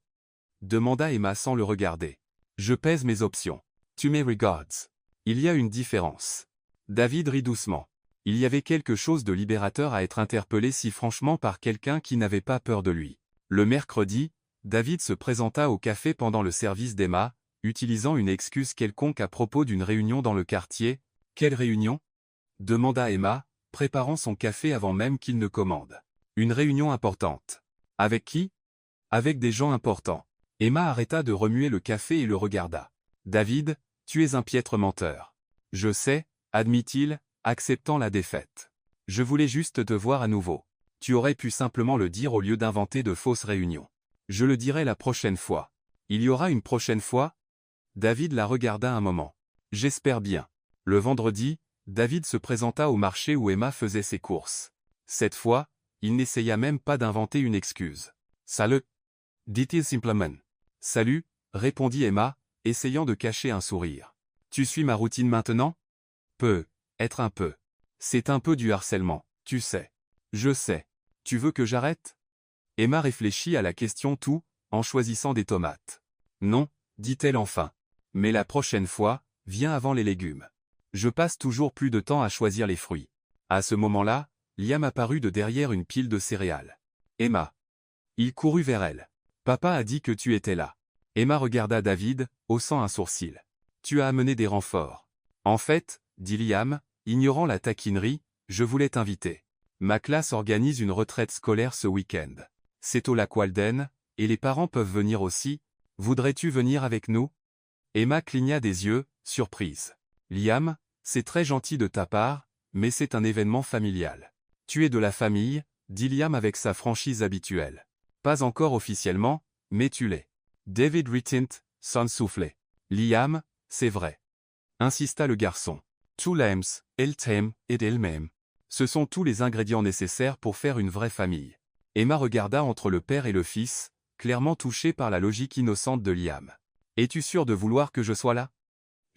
demanda Emma sans le regarder. « Je pèse mes options. Tu me regardes. Il y a une différence. » David rit doucement. Il y avait quelque chose de libérateur à être interpellé si franchement par quelqu'un qui n'avait pas peur de lui. Le mercredi, David se présenta au café pendant le service d'Emma, utilisant une excuse quelconque à propos d'une réunion dans le quartier. « Quelle réunion ?» demanda Emma, préparant son café avant même qu'il ne commande. « Une réunion importante. » « Avec qui ?»« Avec des gens importants. » Emma arrêta de remuer le café et le regarda. « David, tu es un piètre menteur. »« Je sais, » admit-il, acceptant la défaite. « Je voulais juste te voir à nouveau. Tu aurais pu simplement le dire au lieu d'inventer de fausses réunions. »« Je le dirai la prochaine fois. »« Il y aura une prochaine fois ?» David la regarda un moment. « J'espère bien. » Le vendredi, David se présenta au marché où Emma faisait ses courses. Cette fois, il n'essaya même pas d'inventer une excuse. « Salut !» dit-il simplement. « Salut !» répondit Emma, essayant de cacher un sourire. « Tu suis ma routine maintenant ?»« Être un peu. C'est un peu du harcèlement, tu sais. »« Je sais. Tu veux que j'arrête ?» Emma réfléchit à la question tout, en choisissant des tomates. Non, dit-elle enfin. Mais la prochaine fois, viens avant les légumes. Je passe toujours plus de temps à choisir les fruits. À ce moment-là, Liam apparut de derrière une pile de céréales. Emma. Il courut vers elle. Papa a dit que tu étais là. Emma regarda David, haussant un sourcil. Tu as amené des renforts. En fait, dit Liam, ignorant la taquinerie, je voulais t'inviter. Ma classe organise une retraite scolaire ce week-end. C'est au lac Walden, et les parents peuvent venir aussi. Voudrais-tu venir avec nous? Emma cligna des yeux, surprise. Liam, c'est très gentil de ta part, mais c'est un événement familial. Tu es de la famille, dit Liam avec sa franchise habituelle. Pas encore officiellement, mais tu l'es. David retint, sans souffler. Liam, c'est vrai. Insista le garçon. Two lambs, el thème et el même. Ce sont tous les ingrédients nécessaires pour faire une vraie famille. Emma regarda entre le père et le fils, clairement touchée par la logique innocente de Liam. Es-tu sûr de vouloir que je sois là?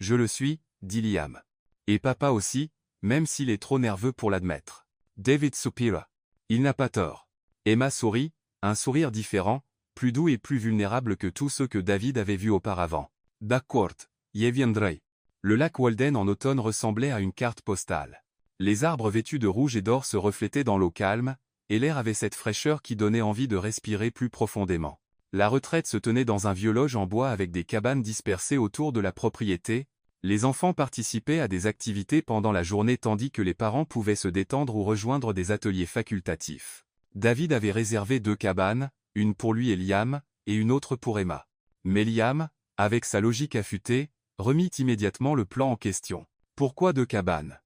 Je le suis, dit Liam. Et papa aussi, même s'il est trop nerveux pour l'admettre. David soupira. Il n'a pas tort. Emma sourit, un sourire différent, plus doux et plus vulnérable que tous ceux que David avait vus auparavant. D'accord, y viendrai. Le lac Walden en automne ressemblait à une carte postale. Les arbres vêtus de rouge et d'or se reflétaient dans l'eau calme, et l'air avait cette fraîcheur qui donnait envie de respirer plus profondément. La retraite se tenait dans un vieux lodge en bois avec des cabanes dispersées autour de la propriété. Les enfants participaient à des activités pendant la journée tandis que les parents pouvaient se détendre ou rejoindre des ateliers facultatifs. David avait réservé 2 cabanes, une pour lui et Liam, et une autre pour Emma. Mais Liam, avec sa logique affûtée, remit immédiatement le plan en question. Pourquoi 2 cabanes?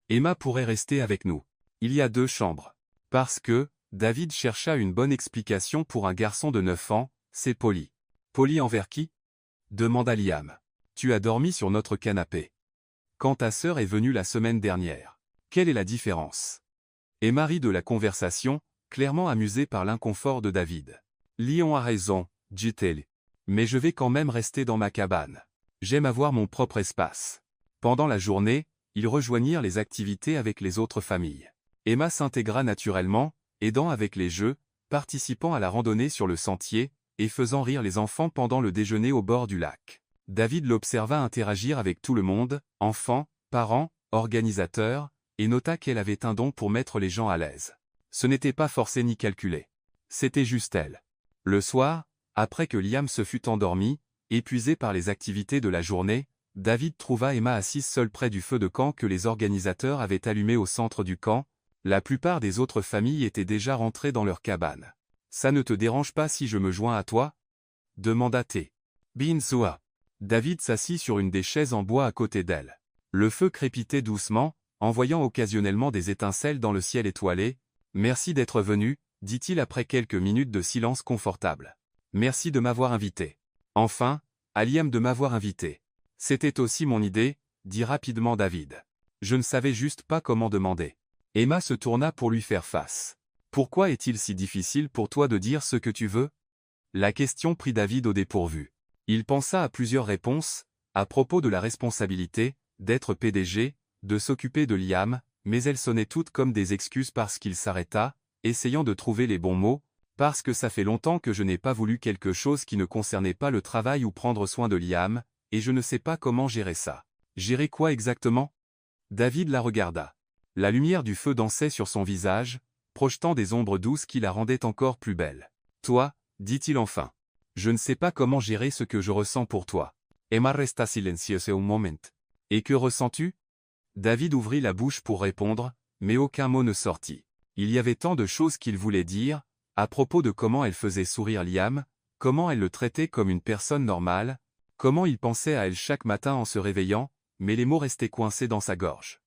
Emma pourrait rester avec nous. Il y a 2 chambres. Parce que, David chercha une bonne explication pour un garçon de 9 ans, c'est poli. Poli envers qui? Demanda Liam. Tu as dormi sur notre canapé. Quand ta sœur est venue la semaine dernière. Quelle est la différence? Emma rit de la conversation, clairement amusée par l'inconfort de David. Lion a raison, dit-elle. Mais je vais quand même rester dans ma cabane. J'aime avoir mon propre espace. Pendant la journée, ils rejoignirent les activités avec les autres familles. Emma s'intégra naturellement, aidant avec les jeux, participant à la randonnée sur le sentier, et faisant rire les enfants pendant le déjeuner au bord du lac. David l'observa interagir avec tout le monde, enfants, parents, organisateurs, et nota qu'elle avait un don pour mettre les gens à l'aise. Ce n'était pas forcé ni calculé. C'était juste elle. Le soir, après que Liam se fut endormi, épuisé par les activités de la journée, David trouva Emma assise seule près du feu de camp que les organisateurs avaient allumé au centre du camp. La plupart des autres familles étaient déjà rentrées dans leur cabane. « Ça ne te dérange pas si je me joins à toi » demanda-t-elle. Bin Soa. David s'assit sur une des chaises en bois à côté d'elle. Le feu crépitait doucement, envoyant occasionnellement des étincelles dans le ciel étoilé. « Merci d'être venu, dit-il après quelques minutes de silence confortable. Merci de m'avoir invité. Enfin, à Liam de m'avoir invité. C'était aussi mon idée, dit rapidement David. Je ne savais juste pas comment demander. Emma se tourna pour lui faire face. Pourquoi est-il si difficile pour toi de dire ce que tu veux? La question prit David au dépourvu. Il pensa à plusieurs réponses, à propos de la responsabilité, d'être PDG, de s'occuper de Liam, mais elles sonnaient toutes comme des excuses parce qu'il s'arrêta, essayant de trouver les bons mots, parce que ça fait longtemps que je n'ai pas voulu quelque chose qui ne concernait pas le travail ou prendre soin de Liam, et je ne sais pas comment gérer ça. Gérer quoi exactement? David la regarda. La lumière du feu dansait sur son visage, projetant des ombres douces qui la rendaient encore plus belle. Toi, dit-il enfin. Je ne sais pas comment gérer ce que je ressens pour toi. Emma resta silencieuse un moment. Et que ressens-tu? David ouvrit la bouche pour répondre, mais aucun mot ne sortit. Il y avait tant de choses qu'il voulait dire, à propos de comment elle faisait sourire Liam, comment elle le traitait comme une personne normale, comment il pensait à elle chaque matin en se réveillant, mais les mots restaient coincés dans sa gorge.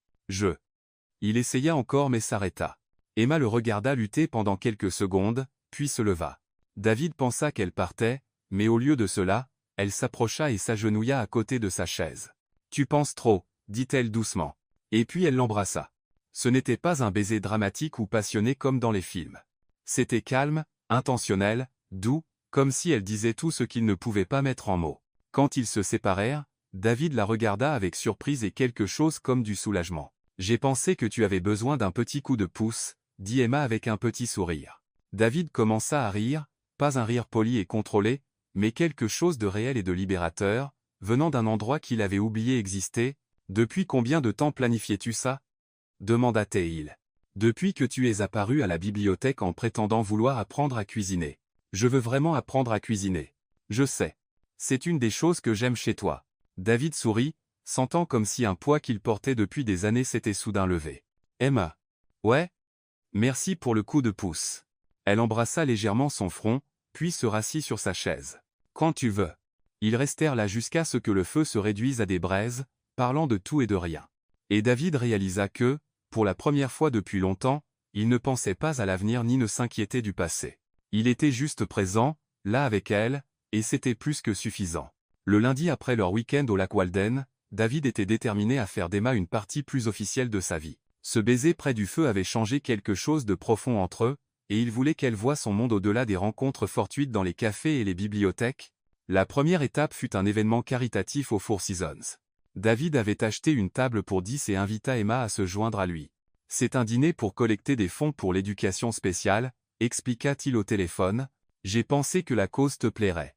Il essaya encore mais s'arrêta. Emma le regarda lutter pendant quelques secondes, puis se leva. David pensa qu'elle partait, mais au lieu de cela, elle s'approcha et s'agenouilla à côté de sa chaise. « Tu penses trop, » dit-elle doucement. Et puis elle l'embrassa. Ce n'était pas un baiser dramatique ou passionné comme dans les films. C'était calme, intentionnel, doux, comme si elle disait tout ce qu'il ne pouvait pas mettre en mots. Quand ils se séparèrent, David la regarda avec surprise et quelque chose comme du soulagement. « J'ai pensé que tu avais besoin d'un petit coup de pouce, » dit Emma avec un petit sourire. David commença à rire, pas un rire poli et contrôlé, mais quelque chose de réel et de libérateur, venant d'un endroit qu'il avait oublié exister. Depuis combien de temps planifiais-tu ça? Demanda Théil. Depuis que tu es apparu à la bibliothèque en prétendant vouloir apprendre à cuisiner. Je veux vraiment apprendre à cuisiner. Je sais. C'est une des choses que j'aime chez toi. David sourit, sentant comme si un poids qu'il portait depuis des années s'était soudain levé. Emma. Ouais? Merci pour le coup de pouce. Elle embrassa légèrement son front, puis se rassit sur sa chaise. Quand tu veux. Ils restèrent là jusqu'à ce que le feu se réduise à des braises, parlant de tout et de rien. Et David réalisa que, pour la première fois depuis longtemps, il ne pensait pas à l'avenir ni ne s'inquiétait du passé. Il était juste présent, là avec elle, et c'était plus que suffisant. Le lundi après leur week-end au lac Walden, David était déterminé à faire d'Emma une partie plus officielle de sa vie. Ce baiser près du feu avait changé quelque chose de profond entre eux, et il voulait qu'elle voie son monde au-delà des rencontres fortuites dans les cafés et les bibliothèques. La première étape fut un événement caritatif au Four Seasons. David avait acheté une table pour 10 et invita Emma à se joindre à lui. C'est un dîner pour collecter des fonds pour l'éducation spéciale, expliqua-t-il au téléphone. J'ai pensé que la cause te plairait.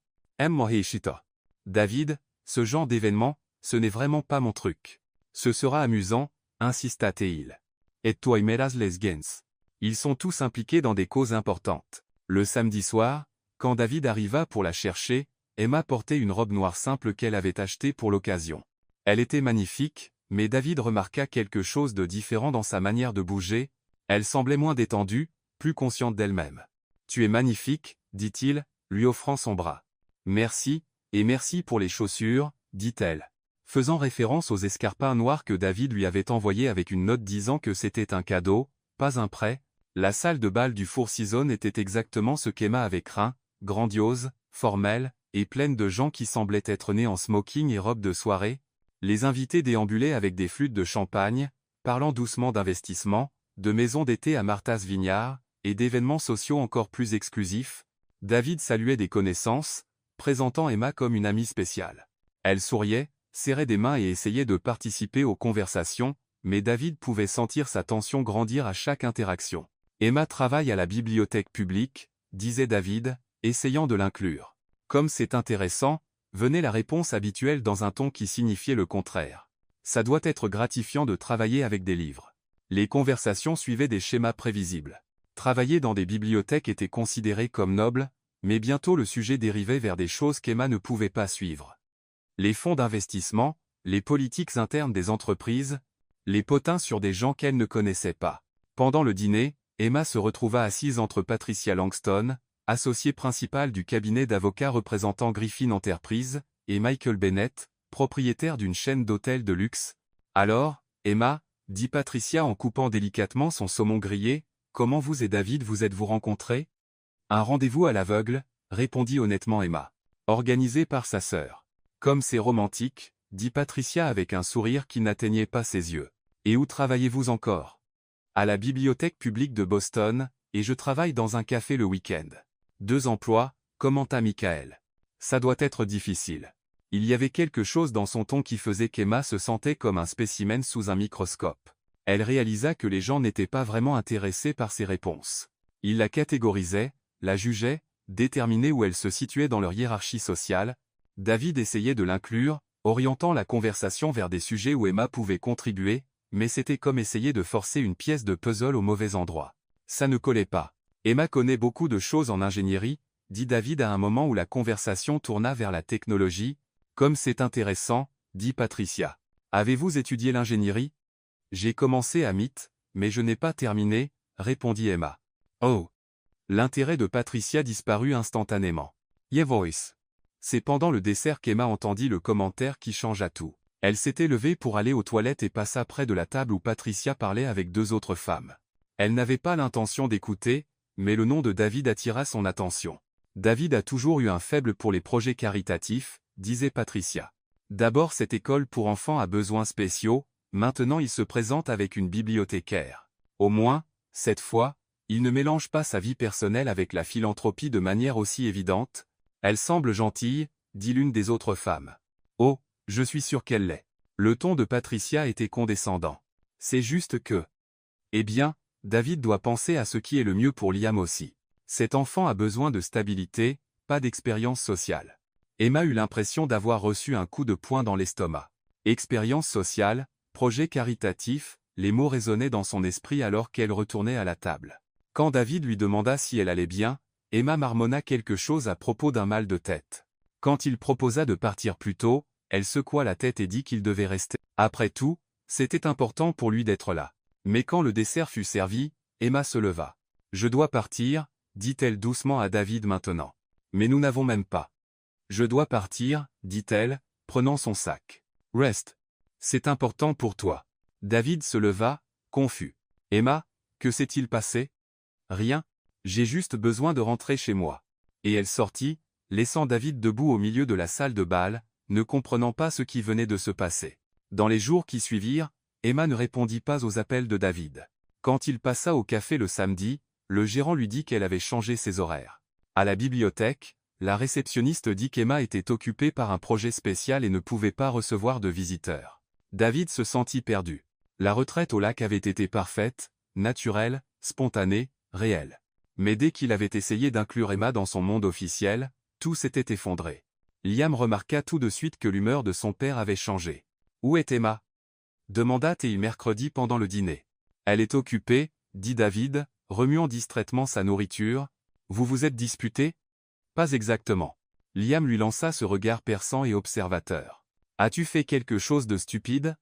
David, ce genre d'événement, ce n'est vraiment pas mon truc. Ce sera amusant, insista Théil. Et toi imeras les gens. Ils sont tous impliqués dans des causes importantes. Le samedi soir, quand David arriva pour la chercher, Emma portait une robe noire simple qu'elle avait achetée pour l'occasion. Elle était magnifique, mais David remarqua quelque chose de différent dans sa manière de bouger. Elle semblait moins détendue, plus consciente d'elle-même. Tu es magnifique, dit-il, lui offrant son bras. Merci, et merci pour les chaussures, dit-elle, faisant référence aux escarpins noirs que David lui avait envoyés avec une note disant que c'était un cadeau, pas un prêt. La salle de bal du Four Seasons était exactement ce qu'Emma avait craint, grandiose, formelle, et pleine de gens qui semblaient être nés en smoking et robe de soirée. Les invités déambulaient avec des flûtes de champagne, parlant doucement d'investissement, de maisons d'été à Martha's Vineyard, et d'événements sociaux encore plus exclusifs. David saluait des connaissances, présentant Emma comme une amie spéciale. Elle souriait, serrait des mains et essayait de participer aux conversations, mais David pouvait sentir sa tension grandir à chaque interaction. Emma travaille à la bibliothèque publique, disait David, essayant de l'inclure. Comme c'est intéressant, venait la réponse habituelle dans un ton qui signifiait le contraire. Ça doit être gratifiant de travailler avec des livres. Les conversations suivaient des schémas prévisibles. Travailler dans des bibliothèques était considéré comme noble, mais bientôt le sujet dérivait vers des choses qu'Emma ne pouvait pas suivre. Les fonds d'investissement, les politiques internes des entreprises, les potins sur des gens qu'elle ne connaissait pas. Pendant le dîner, Emma se retrouva assise entre Patricia Langston, associée principale du cabinet d'avocats représentant Griffin Enterprises, et Michael Bennett, propriétaire d'une chaîne d'hôtels de luxe. Alors, Emma, dit Patricia en coupant délicatement son saumon grillé, comment vous et David vous êtes-vous rencontrés? Un rendez-vous à l'aveugle, répondit honnêtement Emma. Organisé par sa sœur. Comme c'est romantique, dit Patricia avec un sourire qui n'atteignait pas ses yeux. Et où travaillez-vous encore? À la bibliothèque publique de Boston, et je travaille dans un café le week-end. 2 emplois, commenta Michael. Ça doit être difficile. Il y avait quelque chose dans son ton qui faisait qu'Emma se sentait comme un spécimen sous un microscope. Elle réalisa que les gens n'étaient pas vraiment intéressés par ses réponses. Ils la catégorisaient, la jugeaient, déterminaient où elle se situait dans leur hiérarchie sociale. David essayait de l'inclure, orientant la conversation vers des sujets où Emma pouvait contribuer, mais c'était comme essayer de forcer une pièce de puzzle au mauvais endroit. Ça ne collait pas. Emma connaît beaucoup de choses en ingénierie, dit David à un moment où la conversation tourna vers la technologie. Comme c'est intéressant, dit Patricia. Avez-vous étudié l'ingénierie? J'ai commencé à MIT, mais je n'ai pas terminé, répondit Emma. Oh! L'intérêt de Patricia disparut instantanément. Yeah voice. C'est pendant le dessert qu'Emma entendit le commentaire qui changea tout. Elle s'était levée pour aller aux toilettes et passa près de la table où Patricia parlait avec 2 autres femmes. Elle n'avait pas l'intention d'écouter, mais le nom de David attira son attention. David a toujours eu un faible pour les projets caritatifs, disait Patricia. D'abord cette école pour enfants à besoins spéciaux, maintenant il se présente avec une bibliothécaire. Au moins, cette fois, il ne mélange pas sa vie personnelle avec la philanthropie de manière aussi évidente. Elle semble gentille, dit l'une des autres femmes. Oh, je suis sûr qu'elle l'est. Le ton de Patricia était condescendant. C'est juste que... Eh bien, David doit penser à ce qui est le mieux pour Liam aussi. Cet enfant a besoin de stabilité, pas d'expérience sociale. Emma eut l'impression d'avoir reçu un coup de poing dans l'estomac. Expérience sociale, projet caritatif, les mots résonnaient dans son esprit alors qu'elle retournait à la table. Quand David lui demanda si elle allait bien, Emma marmonna quelque chose à propos d'un mal de tête. Quand il proposa de partir plus tôt, elle secoua la tête et dit qu'il devait rester. Après tout, c'était important pour lui d'être là. Mais quand le dessert fut servi, Emma se leva. « Je dois partir », dit-elle doucement à David maintenant. « Mais nous n'avons même pas. »« Je dois partir », dit-elle, prenant son sac. « Reste. C'est important pour toi. » David se leva, confus. « Emma, que s'est-il passé ? » « Rien. J'ai juste besoin de rentrer chez moi. » Et elle sortit, laissant David debout au milieu de la salle de bal, ne comprenant pas ce qui venait de se passer. Dans les jours qui suivirent, Emma ne répondit pas aux appels de David. Quand il passa au café le samedi, le gérant lui dit qu'elle avait changé ses horaires. À la bibliothèque, la réceptionniste dit qu'Emma était occupée par un projet spécial et ne pouvait pas recevoir de visiteurs. David se sentit perdu. La retraite au lac avait été parfaite, naturelle, spontanée, réelle. Mais dès qu'il avait essayé d'inclure Emma dans son monde officiel, tout s'était effondré. Liam remarqua tout de suite que l'humeur de son père avait changé. « Où est Emma » demanda Théi mercredi pendant le dîner. « Elle est occupée » dit David, remuant distraitement sa nourriture. « Vous vous êtes disputés » ? « Pas exactement. » Liam lui lança ce regard perçant et observateur. « As-tu fait quelque chose de stupide ?»«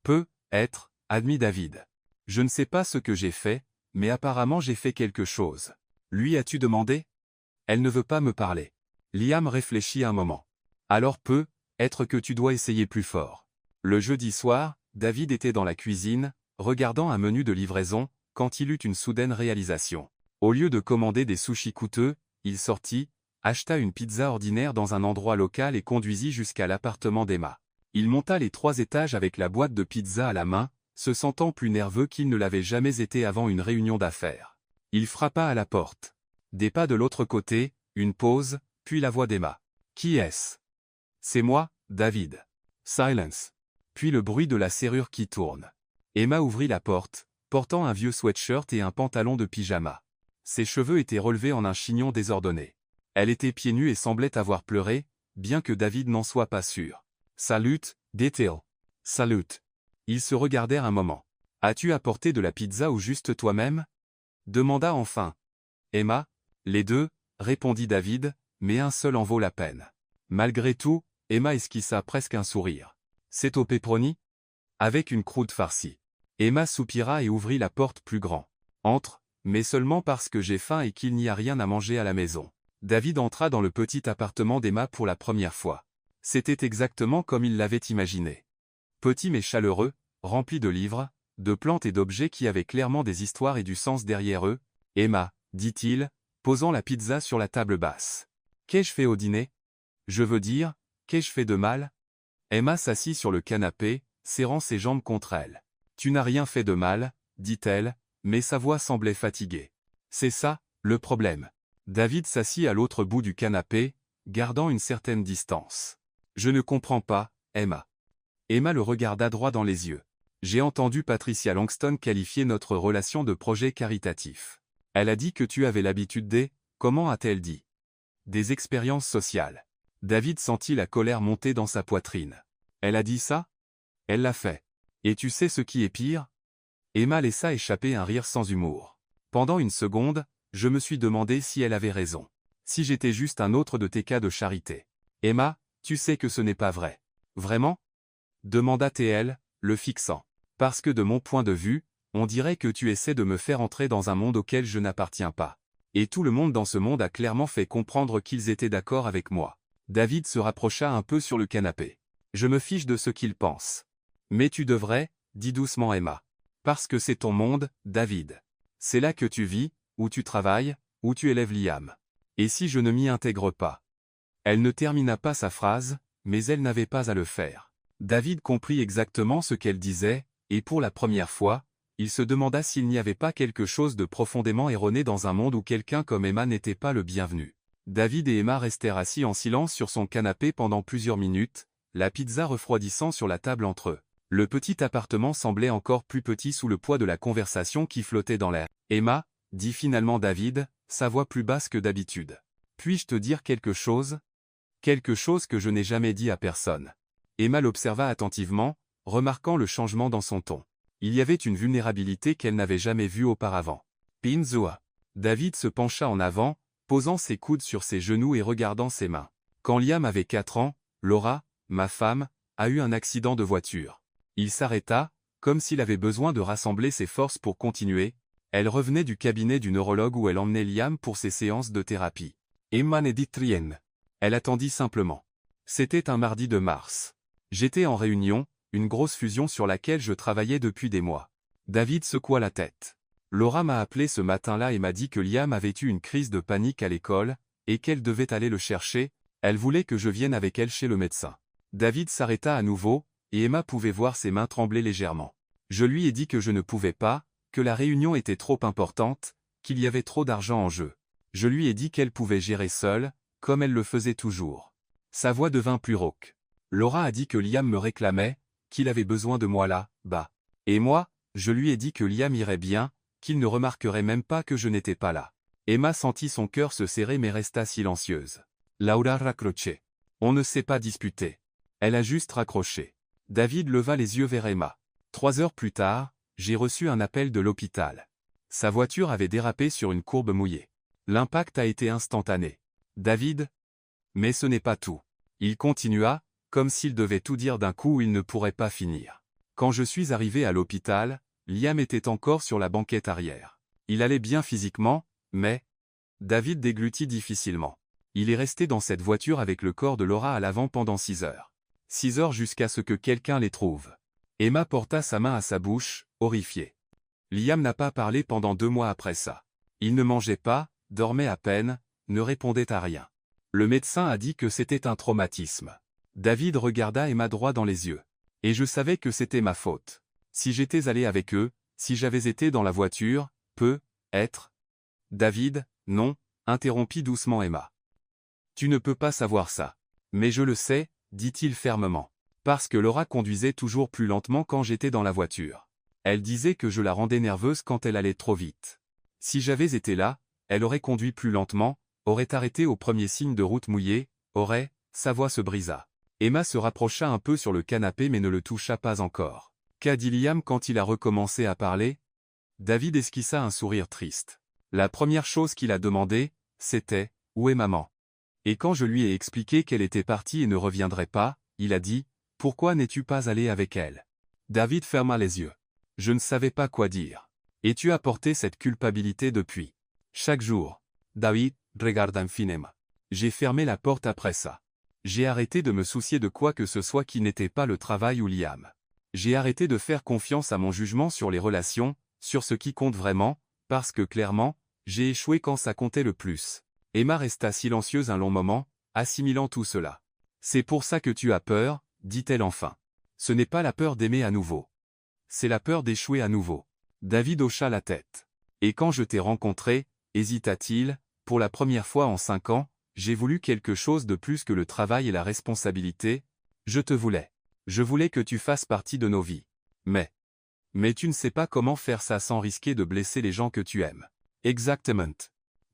Peut être, » admit David. « Je ne sais pas ce que j'ai fait, mais apparemment j'ai fait quelque chose. Lui as-tu demandé ? » Elle ne veut pas me parler. Liam réfléchit un moment. Alors peut être que tu dois essayer plus fort. Le jeudi soir, David était dans la cuisine, regardant un menu de livraison, quand il eut une soudaine réalisation. Au lieu de commander des sushis coûteux, il sortit, acheta une pizza ordinaire dans un endroit local et conduisit jusqu'à l'appartement d'Emma. Il monta les 3 étages avec la boîte de pizza à la main, se sentant plus nerveux qu'il ne l'avait jamais été avant une réunion d'affaires. Il frappa à la porte. Des pas de l'autre côté, une pause, puis la voix d'Emma. « Qui est-ce » ? « C'est moi, David. » Silence. Puis le bruit de la serrure qui tourne. Emma ouvrit la porte, portant un vieux sweatshirt et un pantalon de pyjama. Ses cheveux étaient relevés en un chignon désordonné. Elle était pieds nus et semblait avoir pleuré, bien que David n'en soit pas sûr. « Salut, dit-il. »« Salut. » Ils se regardèrent un moment. « As-tu apporté de la pizza ou juste toi-même » demanda enfin Emma. « Les deux, » répondit David, « mais un seul en vaut la peine. » Malgré tout, Emma esquissa presque un sourire. « C'est au pepperoni » avec une croûte farcie. Emma soupira et ouvrit la porte plus grand. « Entre, mais seulement parce que j'ai faim et qu'il n'y a rien à manger à la maison. » David entra dans le petit appartement d'Emma pour la première fois. C'était exactement comme il l'avait imaginé. Petit mais chaleureux, rempli de livres, de plantes et d'objets qui avaient clairement des histoires et du sens derrière eux. « Emma, » dit-il, posant la pizza sur la table basse. « Qu'ai-je fait au dîner ? Je veux dire, qu'ai-je fait de mal ?» Emma s'assit sur le canapé, serrant ses jambes contre elle. « Tu n'as rien fait de mal, » dit-elle, mais sa voix semblait fatiguée. « C'est ça, le problème. » David s'assit à l'autre bout du canapé, gardant une certaine distance. « Je ne comprends pas, Emma. » Emma le regarda droit dans les yeux. « J'ai entendu Patricia Langston qualifier notre relation de projet caritatif. Elle a dit que tu avais l'habitude des... Comment a-t-elle dit ? Des expériences sociales. » David sentit la colère monter dans sa poitrine. « Elle a dit ça ? Elle l'a fait. Et tu sais ce qui est pire ? » Emma laissa échapper un rire sans humour. Pendant une seconde, je me suis demandé si elle avait raison. Si j'étais juste un autre de tes cas de charité. « Emma, tu sais que ce n'est pas vrai. »« Vraiment ? » demanda TL, le fixant. « Parce que de mon point de vue, on dirait que tu essaies de me faire entrer dans un monde auquel je n'appartiens pas. Et tout le monde dans ce monde a clairement fait comprendre qu'ils étaient d'accord avec moi. » David se rapprocha un peu sur le canapé. « Je me fiche de ce qu'ils pensent. »« Mais tu devrais, » dit doucement Emma. « Parce que c'est ton monde, David. C'est là que tu vis, où tu travailles, où tu élèves Liam. Et si je ne m'y intègre pas ?» Elle ne termina pas sa phrase, mais elle n'avait pas à le faire. David comprit exactement ce qu'elle disait, et pour la première fois, il se demanda s'il n'y avait pas quelque chose de profondément erroné dans un monde où quelqu'un comme Emma n'était pas le bienvenu. David et Emma restèrent assis en silence sur son canapé pendant plusieurs minutes, la pizza refroidissant sur la table entre eux. Le petit appartement semblait encore plus petit sous le poids de la conversation qui flottait dans l'air. « Emma » dit finalement David, sa voix plus basse que d'habitude. puis-je te dire quelque chose? Quelque chose que je n'ai jamais dit à personne. Emma l'observa attentivement, remarquant le changement dans son ton. Il y avait une vulnérabilité qu'elle n'avait jamais vue auparavant. Pinzua. David se pencha en avant, posant ses coudes sur ses genoux et regardant ses mains. Quand Liam avait 4 ans, Laura, ma femme, a eu un accident de voiture. Il s'arrêta, comme s'il avait besoin de rassembler ses forces pour continuer. Elle revenait du cabinet du neurologue où elle emmenait Liam pour ses séances de thérapie. Emma ne dit rien. Elle attendit simplement. C'était un mardi de mars. J'étais en réunion, une grosse fusion sur laquelle je travaillais depuis des mois. David secoua la tête. Laura m'a appelé ce matin-là et m'a dit que Liam avait eu une crise de panique à l'école, et qu'elle devait aller le chercher. Elle voulait que je vienne avec elle chez le médecin. David s'arrêta à nouveau, et Emma pouvait voir ses mains trembler légèrement. Je lui ai dit que je ne pouvais pas, que la réunion était trop importante, qu'il y avait trop d'argent en jeu. Je lui ai dit qu'elle pouvait gérer seule, comme elle le faisait toujours. Sa voix devint plus rauque. Laura a dit que Liam me réclamait, qu'il avait besoin de moi là-bas. Et moi, je lui ai dit que Liam irait bien, qu'il ne remarquerait même pas que je n'étais pas là. Emma sentit son cœur se serrer mais resta silencieuse. Laura raccroché. On ne s'est pas disputé. Elle a juste raccroché. David leva les yeux vers Emma. 3 heures plus tard, j'ai reçu un appel de l'hôpital. Sa voiture avait dérapé sur une courbe mouillée. L'impact a été instantané. David? Mais ce n'est pas tout. Il continua, comme s'il devait tout dire d'un coup où il ne pourrait pas finir. Quand je suis arrivé à l'hôpital, Liam était encore sur la banquette arrière. Il allait bien physiquement, mais... David déglutit difficilement. Il est resté dans cette voiture avec le corps de Laura à l'avant pendant 6 heures. 6 heures jusqu'à ce que quelqu'un les trouve. Emma porta sa main à sa bouche, horrifiée. Liam n'a pas parlé pendant 2 mois après ça. Il ne mangeait pas, dormait à peine, ne répondait à rien. Le médecin a dit que c'était un traumatisme. David regarda Emma droit dans les yeux. Et je savais que c'était ma faute. Si j'étais allé avec eux, si j'avais été dans la voiture, peut-être. David, non, interrompit doucement Emma. Tu ne peux pas savoir ça. Mais je le sais, dit-il fermement. Parce que Laura conduisait toujours plus lentement quand j'étais dans la voiture. Elle disait que je la rendais nerveuse quand elle allait trop vite. Si j'avais été là, elle aurait conduit plus lentement, aurait arrêté au premier signe de route mouillée, sa voix se brisa. Emma se rapprocha un peu sur le canapé mais ne le toucha pas encore. Qu'a dit Liam quand il a recommencé à parler? David esquissa un sourire triste. La première chose qu'il a demandé, c'était « Où est maman ?» Et quand je lui ai expliqué qu'elle était partie et ne reviendrait pas, il a dit « Pourquoi n'es-tu pas allé avec elle ?» David ferma les yeux. Je ne savais pas quoi dire. Et tu as porté cette culpabilité depuis. Chaque jour. David, regarde enfin Emma. J'ai fermé la porte après ça. J'ai arrêté de me soucier de quoi que ce soit qui n'était pas le travail ou Liam. J'ai arrêté de faire confiance à mon jugement sur les relations, sur ce qui compte vraiment, parce que clairement, j'ai échoué quand ça comptait le plus. Emma resta silencieuse un long moment, assimilant tout cela. C'est pour ça que tu as peur, dit-elle enfin. Ce n'est pas la peur d'aimer à nouveau. C'est la peur d'échouer à nouveau. David hocha la tête. Et quand je t'ai rencontré, hésita-t-il, pour la première fois en 5 ans, j'ai voulu quelque chose de plus que le travail et la responsabilité. Je te voulais. Je voulais que tu fasses partie de nos vies. Mais tu ne sais pas comment faire ça sans risquer de blesser les gens que tu aimes. Exactement.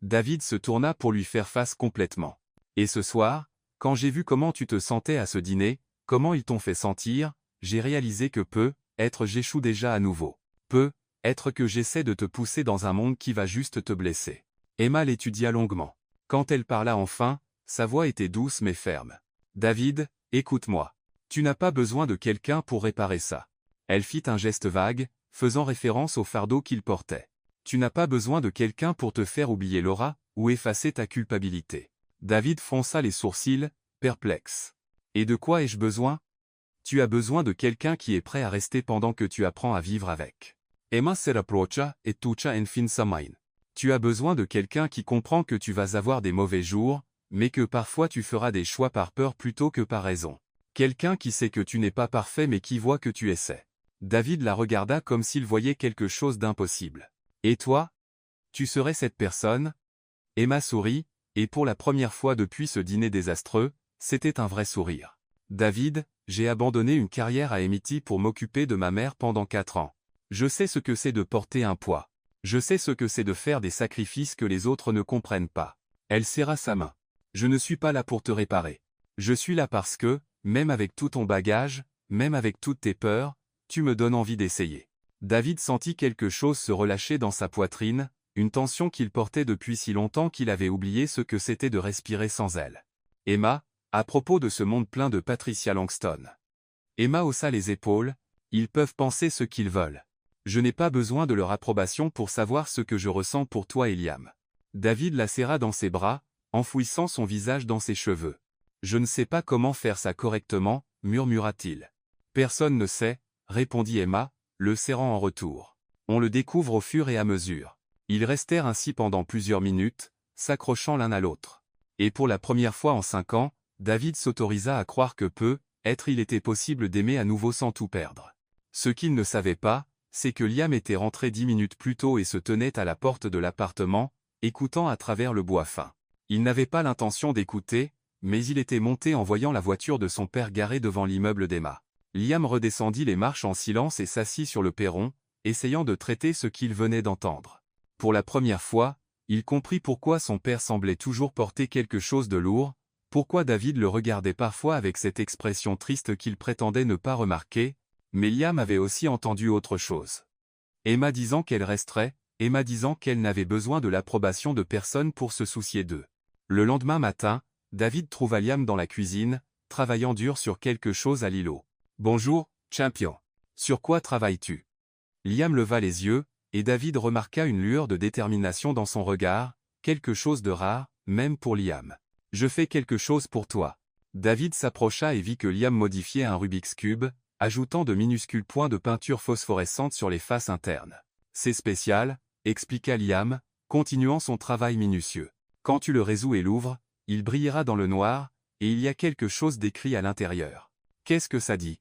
David se tourna pour lui faire face complètement. Et ce soir, quand j'ai vu comment tu te sentais à ce dîner, comment ils t'ont fait sentir, j'ai réalisé que peut-être j'échoue déjà à nouveau. Peut-être que j'essaie de te pousser dans un monde qui va juste te blesser. Emma l'étudia longuement. Quand elle parla enfin, sa voix était douce mais ferme. David, écoute-moi. Tu n'as pas besoin de quelqu'un pour réparer ça. Elle fit un geste vague, faisant référence au fardeau qu'il portait. Tu n'as pas besoin de quelqu'un pour te faire oublier Laura, ou effacer ta culpabilité. David fronça les sourcils, perplexe. Et de quoi ai-je besoin? Tu as besoin de quelqu'un qui est prêt à rester pendant que tu apprends à vivre avec. Emma se rapprocha et toucha enfin sa main. Tu as besoin de quelqu'un qui comprend que tu vas avoir des mauvais jours, mais que parfois tu feras des choix par peur plutôt que par raison. Quelqu'un qui sait que tu n'es pas parfait mais qui voit que tu essaies. David la regarda comme s'il voyait quelque chose d'impossible. Et toi? Tu serais cette personne? Emma sourit, et pour la première fois depuis ce dîner désastreux, c'était un vrai sourire. David, j'ai abandonné une carrière à Amity pour m'occuper de ma mère pendant 4 ans. Je sais ce que c'est de porter un poids. Je sais ce que c'est de faire des sacrifices que les autres ne comprennent pas. Elle serra sa main. Je ne suis pas là pour te réparer. Je suis là parce que, même avec tout ton bagage, même avec toutes tes peurs, tu me donnes envie d'essayer. David sentit quelque chose se relâcher dans sa poitrine, une tension qu'il portait depuis si longtemps qu'il avait oublié ce que c'était de respirer sans elle. Emma, à propos de ce monde plein de Patricia Langston. Emma haussa les épaules, ils peuvent penser ce qu'ils veulent. Je n'ai pas besoin de leur approbation pour savoir ce que je ressens pour toi et Liam. David la serra dans ses bras, enfouissant son visage dans ses cheveux. Je ne sais pas comment faire ça correctement, murmura-t-il. Personne ne sait, répondit Emma, le serrant en retour. On le découvre au fur et à mesure. Ils restèrent ainsi pendant plusieurs minutes, s'accrochant l'un à l'autre. Et pour la première fois en 5 ans, David s'autorisa à croire que il était possible d'aimer à nouveau sans tout perdre. Ce qu'il ne savait pas, c'est que Liam était rentré 10 minutes plus tôt et se tenait à la porte de l'appartement, écoutant à travers le bois fin. Il n'avait pas l'intention d'écouter, mais il était monté en voyant la voiture de son père garée devant l'immeuble d'Emma. Liam redescendit les marches en silence et s'assit sur le perron, essayant de traiter ce qu'il venait d'entendre. Pour la première fois, il comprit pourquoi son père semblait toujours porter quelque chose de lourd, pourquoi David le regardait parfois avec cette expression triste qu'il prétendait ne pas remarquer, mais Liam avait aussi entendu autre chose. Emma disant qu'elle resterait, Emma disant qu'elle n'avait besoin de l'approbation de personne pour se soucier d'eux. Le lendemain matin, David trouva Liam dans la cuisine, travaillant dur sur quelque chose à l'îlot. « Bonjour, champion. Sur quoi travailles-tu » Liam leva les yeux, et David remarqua une lueur de détermination dans son regard, quelque chose de rare, même pour Liam. « Je fais quelque chose pour toi. » David s'approcha et vit que Liam modifiait un Rubik's Cube, ajoutant de minuscules points de peinture phosphorescente sur les faces internes. « C'est spécial, » expliqua Liam, continuant son travail minutieux. « Quand tu le résous et l'ouvres, il brillera dans le noir, et il y a quelque chose d'écrit à l'intérieur. Qu'est-ce que ça dit »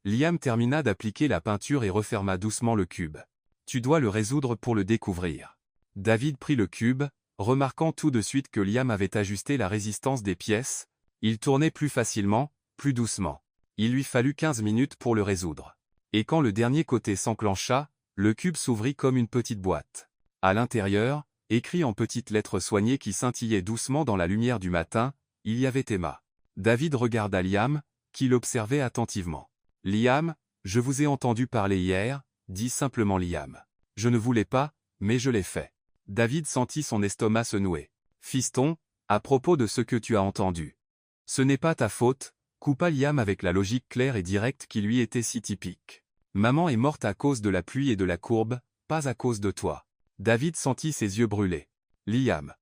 Liam termina d'appliquer la peinture et referma doucement le cube. « Tu dois le résoudre pour le découvrir. » David prit le cube, remarquant tout de suite que Liam avait ajusté la résistance des pièces, il tournait plus facilement, plus doucement. Il lui fallut 15 minutes pour le résoudre. Et quand le dernier côté s'enclencha, le cube s'ouvrit comme une petite boîte. À l'intérieur, écrit en petites lettres soignées qui scintillaient doucement dans la lumière du matin, il y avait Emma. David regarda Liam, qui l'observait attentivement. « Liam, je vous ai entendu parler hier, » dit simplement Liam. « Je ne voulais pas, mais je l'ai fait. » David sentit son estomac se nouer. « Fiston, à propos de ce que tu as entendu. Ce n'est pas ta faute, » coupa Liam avec la logique claire et directe qui lui était si typique. « Maman est morte à cause de la pluie et de la courbe, pas à cause de toi. » David sentit ses yeux brûler. « Liam.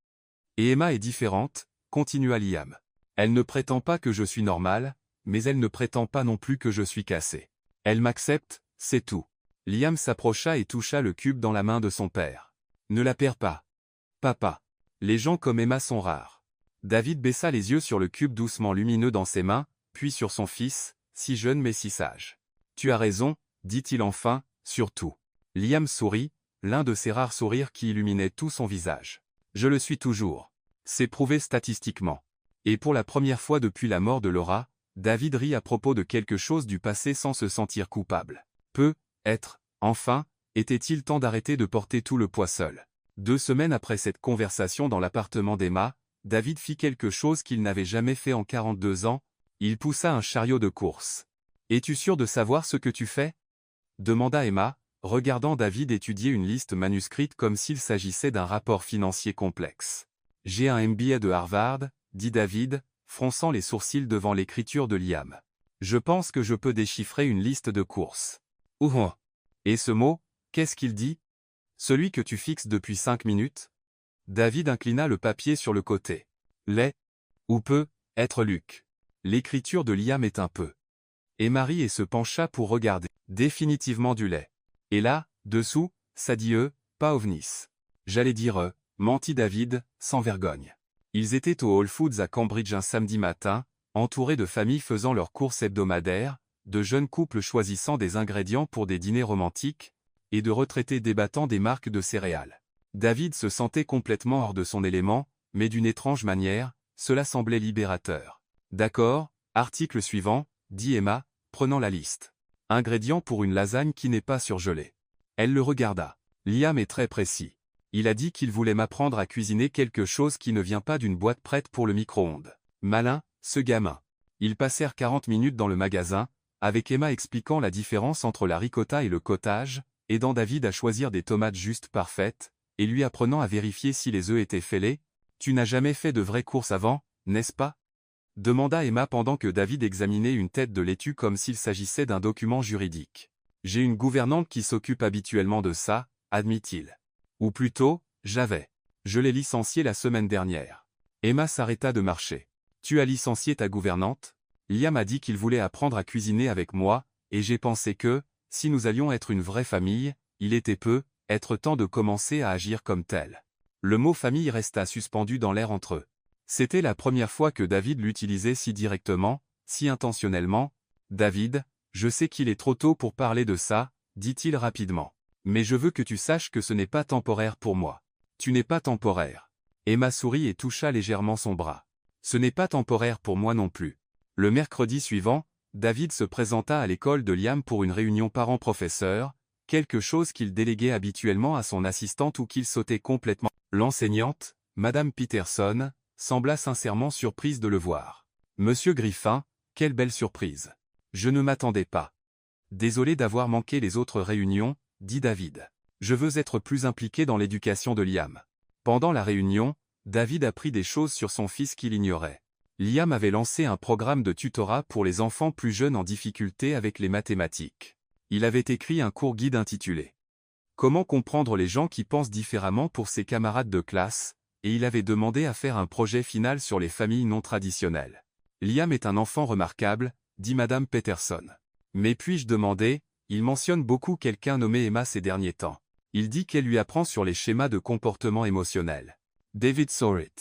Et Emma est différente, » continua Liam. « Elle ne prétend pas que je suis normal, mais elle ne prétend pas non plus que je suis cassé. Elle m'accepte, c'est tout. » Liam s'approcha et toucha le cube dans la main de son père. « Ne la perds pas. Papa. Les gens comme Emma sont rares. » David baissa les yeux sur le cube doucement lumineux dans ses mains, puis sur son fils, si jeune mais si sage. « Tu as raison, » dit-il enfin, « surtout. » Liam sourit, l'un de ces rares sourires qui illuminaient tout son visage. « Je le suis toujours. C'est prouvé statistiquement. » Et pour la première fois depuis la mort de Laura, David rit à propos de quelque chose du passé sans se sentir coupable. Peut-être, enfin, était-il temps d'arrêter de porter tout le poids seul. 2 semaines après cette conversation dans l'appartement d'Emma, David fit quelque chose qu'il n'avait jamais fait en 42 ans, il poussa un chariot de course. « Es-tu sûr de savoir ce que tu fais » demanda Emma, regardant David étudier une liste manuscrite comme s'il s'agissait d'un rapport financier complexe. « J'ai un MBA de Harvard, » dit David, fronçant les sourcils devant l'écriture de Liam. « Je pense que je peux déchiffrer une liste de courses. » « Ouh. Et ce mot, qu'est-ce qu'il dit ? Celui que tu fixes depuis 5 minutes ?» David inclina le papier sur le côté. « Les. Ou peut être Luc. » L'écriture de Liam est un peu. Et Marie et se pencha pour regarder. Définitivement du lait. Et là, dessous, ça dit pas ovnis. J'allais dire mentit David, sans vergogne. Ils étaient au Whole Foods à Cambridge un samedi matin, entourés de familles faisant leurs courses hebdomadaires, de jeunes couples choisissant des ingrédients pour des dîners romantiques, et de retraités débattant des marques de céréales. David se sentait complètement hors de son élément, mais d'une étrange manière, cela semblait libérateur. « D'accord, article suivant, » dit Emma, prenant la liste. « Ingrédients pour une lasagne qui n'est pas surgelée. » Elle le regarda. « Liam est très précis. Il a dit qu'il voulait m'apprendre à cuisiner quelque chose qui ne vient pas d'une boîte prête pour le micro-ondes. Malin, ce gamin. Ils passèrent 40 minutes dans le magasin, avec Emma expliquant la différence entre la ricotta et le cottage, aidant David à choisir des tomates juste parfaites, et lui apprenant à vérifier si les œufs étaient fêlés. « Tu n'as jamais fait de vraies courses avant, n'est-ce pas ?» demanda Emma pendant que David examinait une tête de laitue comme s'il s'agissait d'un document juridique. « J'ai une gouvernante qui s'occupe habituellement de ça, admit-il. Ou plutôt, j'avais. Je l'ai licenciée la semaine dernière. » Emma s'arrêta de marcher. « Tu as licencié ta gouvernante ?» Liam a dit qu'il voulait apprendre à cuisiner avec moi, et j'ai pensé que, si nous allions être une vraie famille, il était être temps de commencer à agir comme tel. Le mot famille resta suspendu dans l'air entre eux. C'était la première fois que David l'utilisait si directement, si intentionnellement. « David, je sais qu'il est trop tôt pour parler de ça, » dit-il rapidement. « Mais je veux que tu saches que ce n'est pas temporaire pour moi. » « Tu n'es pas temporaire. » Emma sourit et toucha légèrement son bras. « Ce n'est pas temporaire pour moi non plus. » Le mercredi suivant, David se présenta à l'école de Liam pour une réunion parents-professeurs, quelque chose qu'il déléguait habituellement à son assistante ou qu'il sautait complètement. L'enseignante, Madame Peterson, sembla sincèrement surprise de le voir. « Monsieur Griffin, quelle belle surprise. Je ne m'attendais pas. »« Désolé d'avoir manqué les autres réunions, » dit David. « Je veux être plus impliqué dans l'éducation de Liam. » Pendant la réunion, David apprit des choses sur son fils qu'il ignorait. Liam avait lancé un programme de tutorat pour les enfants plus jeunes en difficulté avec les mathématiques. Il avait écrit un court guide intitulé « Comment comprendre les gens qui pensent différemment pour ses camarades de classe ?» et il avait demandé à faire un projet final sur les familles non traditionnelles. « Liam est un enfant remarquable, » dit Madame Peterson. « Mais puis-je demander, il mentionne beaucoup quelqu'un nommé Emma ces derniers temps. Il dit qu'elle lui apprend sur les schémas de comportement émotionnel. » David Sorrit.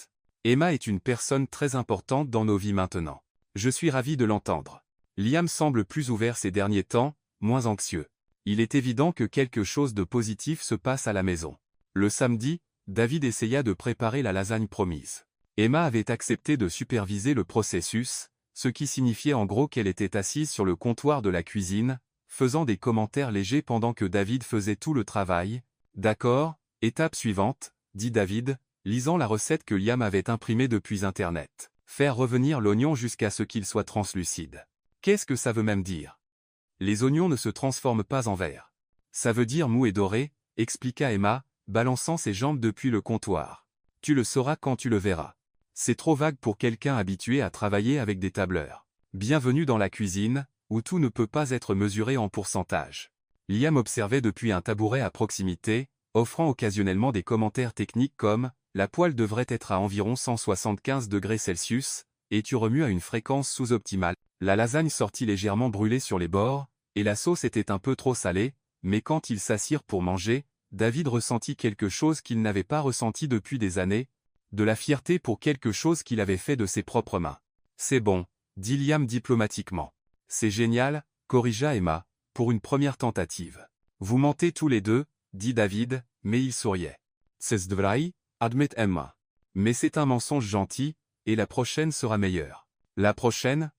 Emma est une personne très importante dans nos vies maintenant. Je suis ravi de l'entendre. Liam semble plus ouvert ces derniers temps, moins anxieux. Il est évident que quelque chose de positif se passe à la maison. Le samedi, David essaya de préparer la lasagne promise. Emma avait accepté de superviser le processus, ce qui signifiait en gros qu'elle était assise sur le comptoir de la cuisine, faisant des commentaires légers pendant que David faisait tout le travail. « D'accord, étape suivante, » dit David, lisant la recette que Liam avait imprimée depuis Internet. « Faire revenir l'oignon jusqu'à ce qu'il soit translucide. » Qu'est-ce que ça veut même dire? Les oignons ne se transforment pas en verre. Ça veut dire mou et doré, expliqua Emma, balançant ses jambes depuis le comptoir. Tu le sauras quand tu le verras. C'est trop vague pour quelqu'un habitué à travailler avec des tableurs. Bienvenue dans la cuisine, où tout ne peut pas être mesuré en pourcentage. Liam observait depuis un tabouret à proximité, offrant occasionnellement des commentaires techniques comme « La poêle devrait être à environ 175 degrés Celsius, et tu remues à une fréquence sous-optimale. » La lasagne sortit légèrement brûlée sur les bords, et la sauce était un peu trop salée, mais quand ils s'assirent pour manger, David ressentit quelque chose qu'il n'avait pas ressenti depuis des années, de la fierté pour quelque chose qu'il avait fait de ses propres mains. « C'est bon, » dit Liam diplomatiquement. « C'est génial, » corrigea Emma, pour une première tentative. « Vous mentez tous les deux, » dit David, mais il souriait. « C'est vrai, » admet Emma. « Mais c'est un mensonge gentil, et la prochaine sera meilleure. »« La prochaine ? »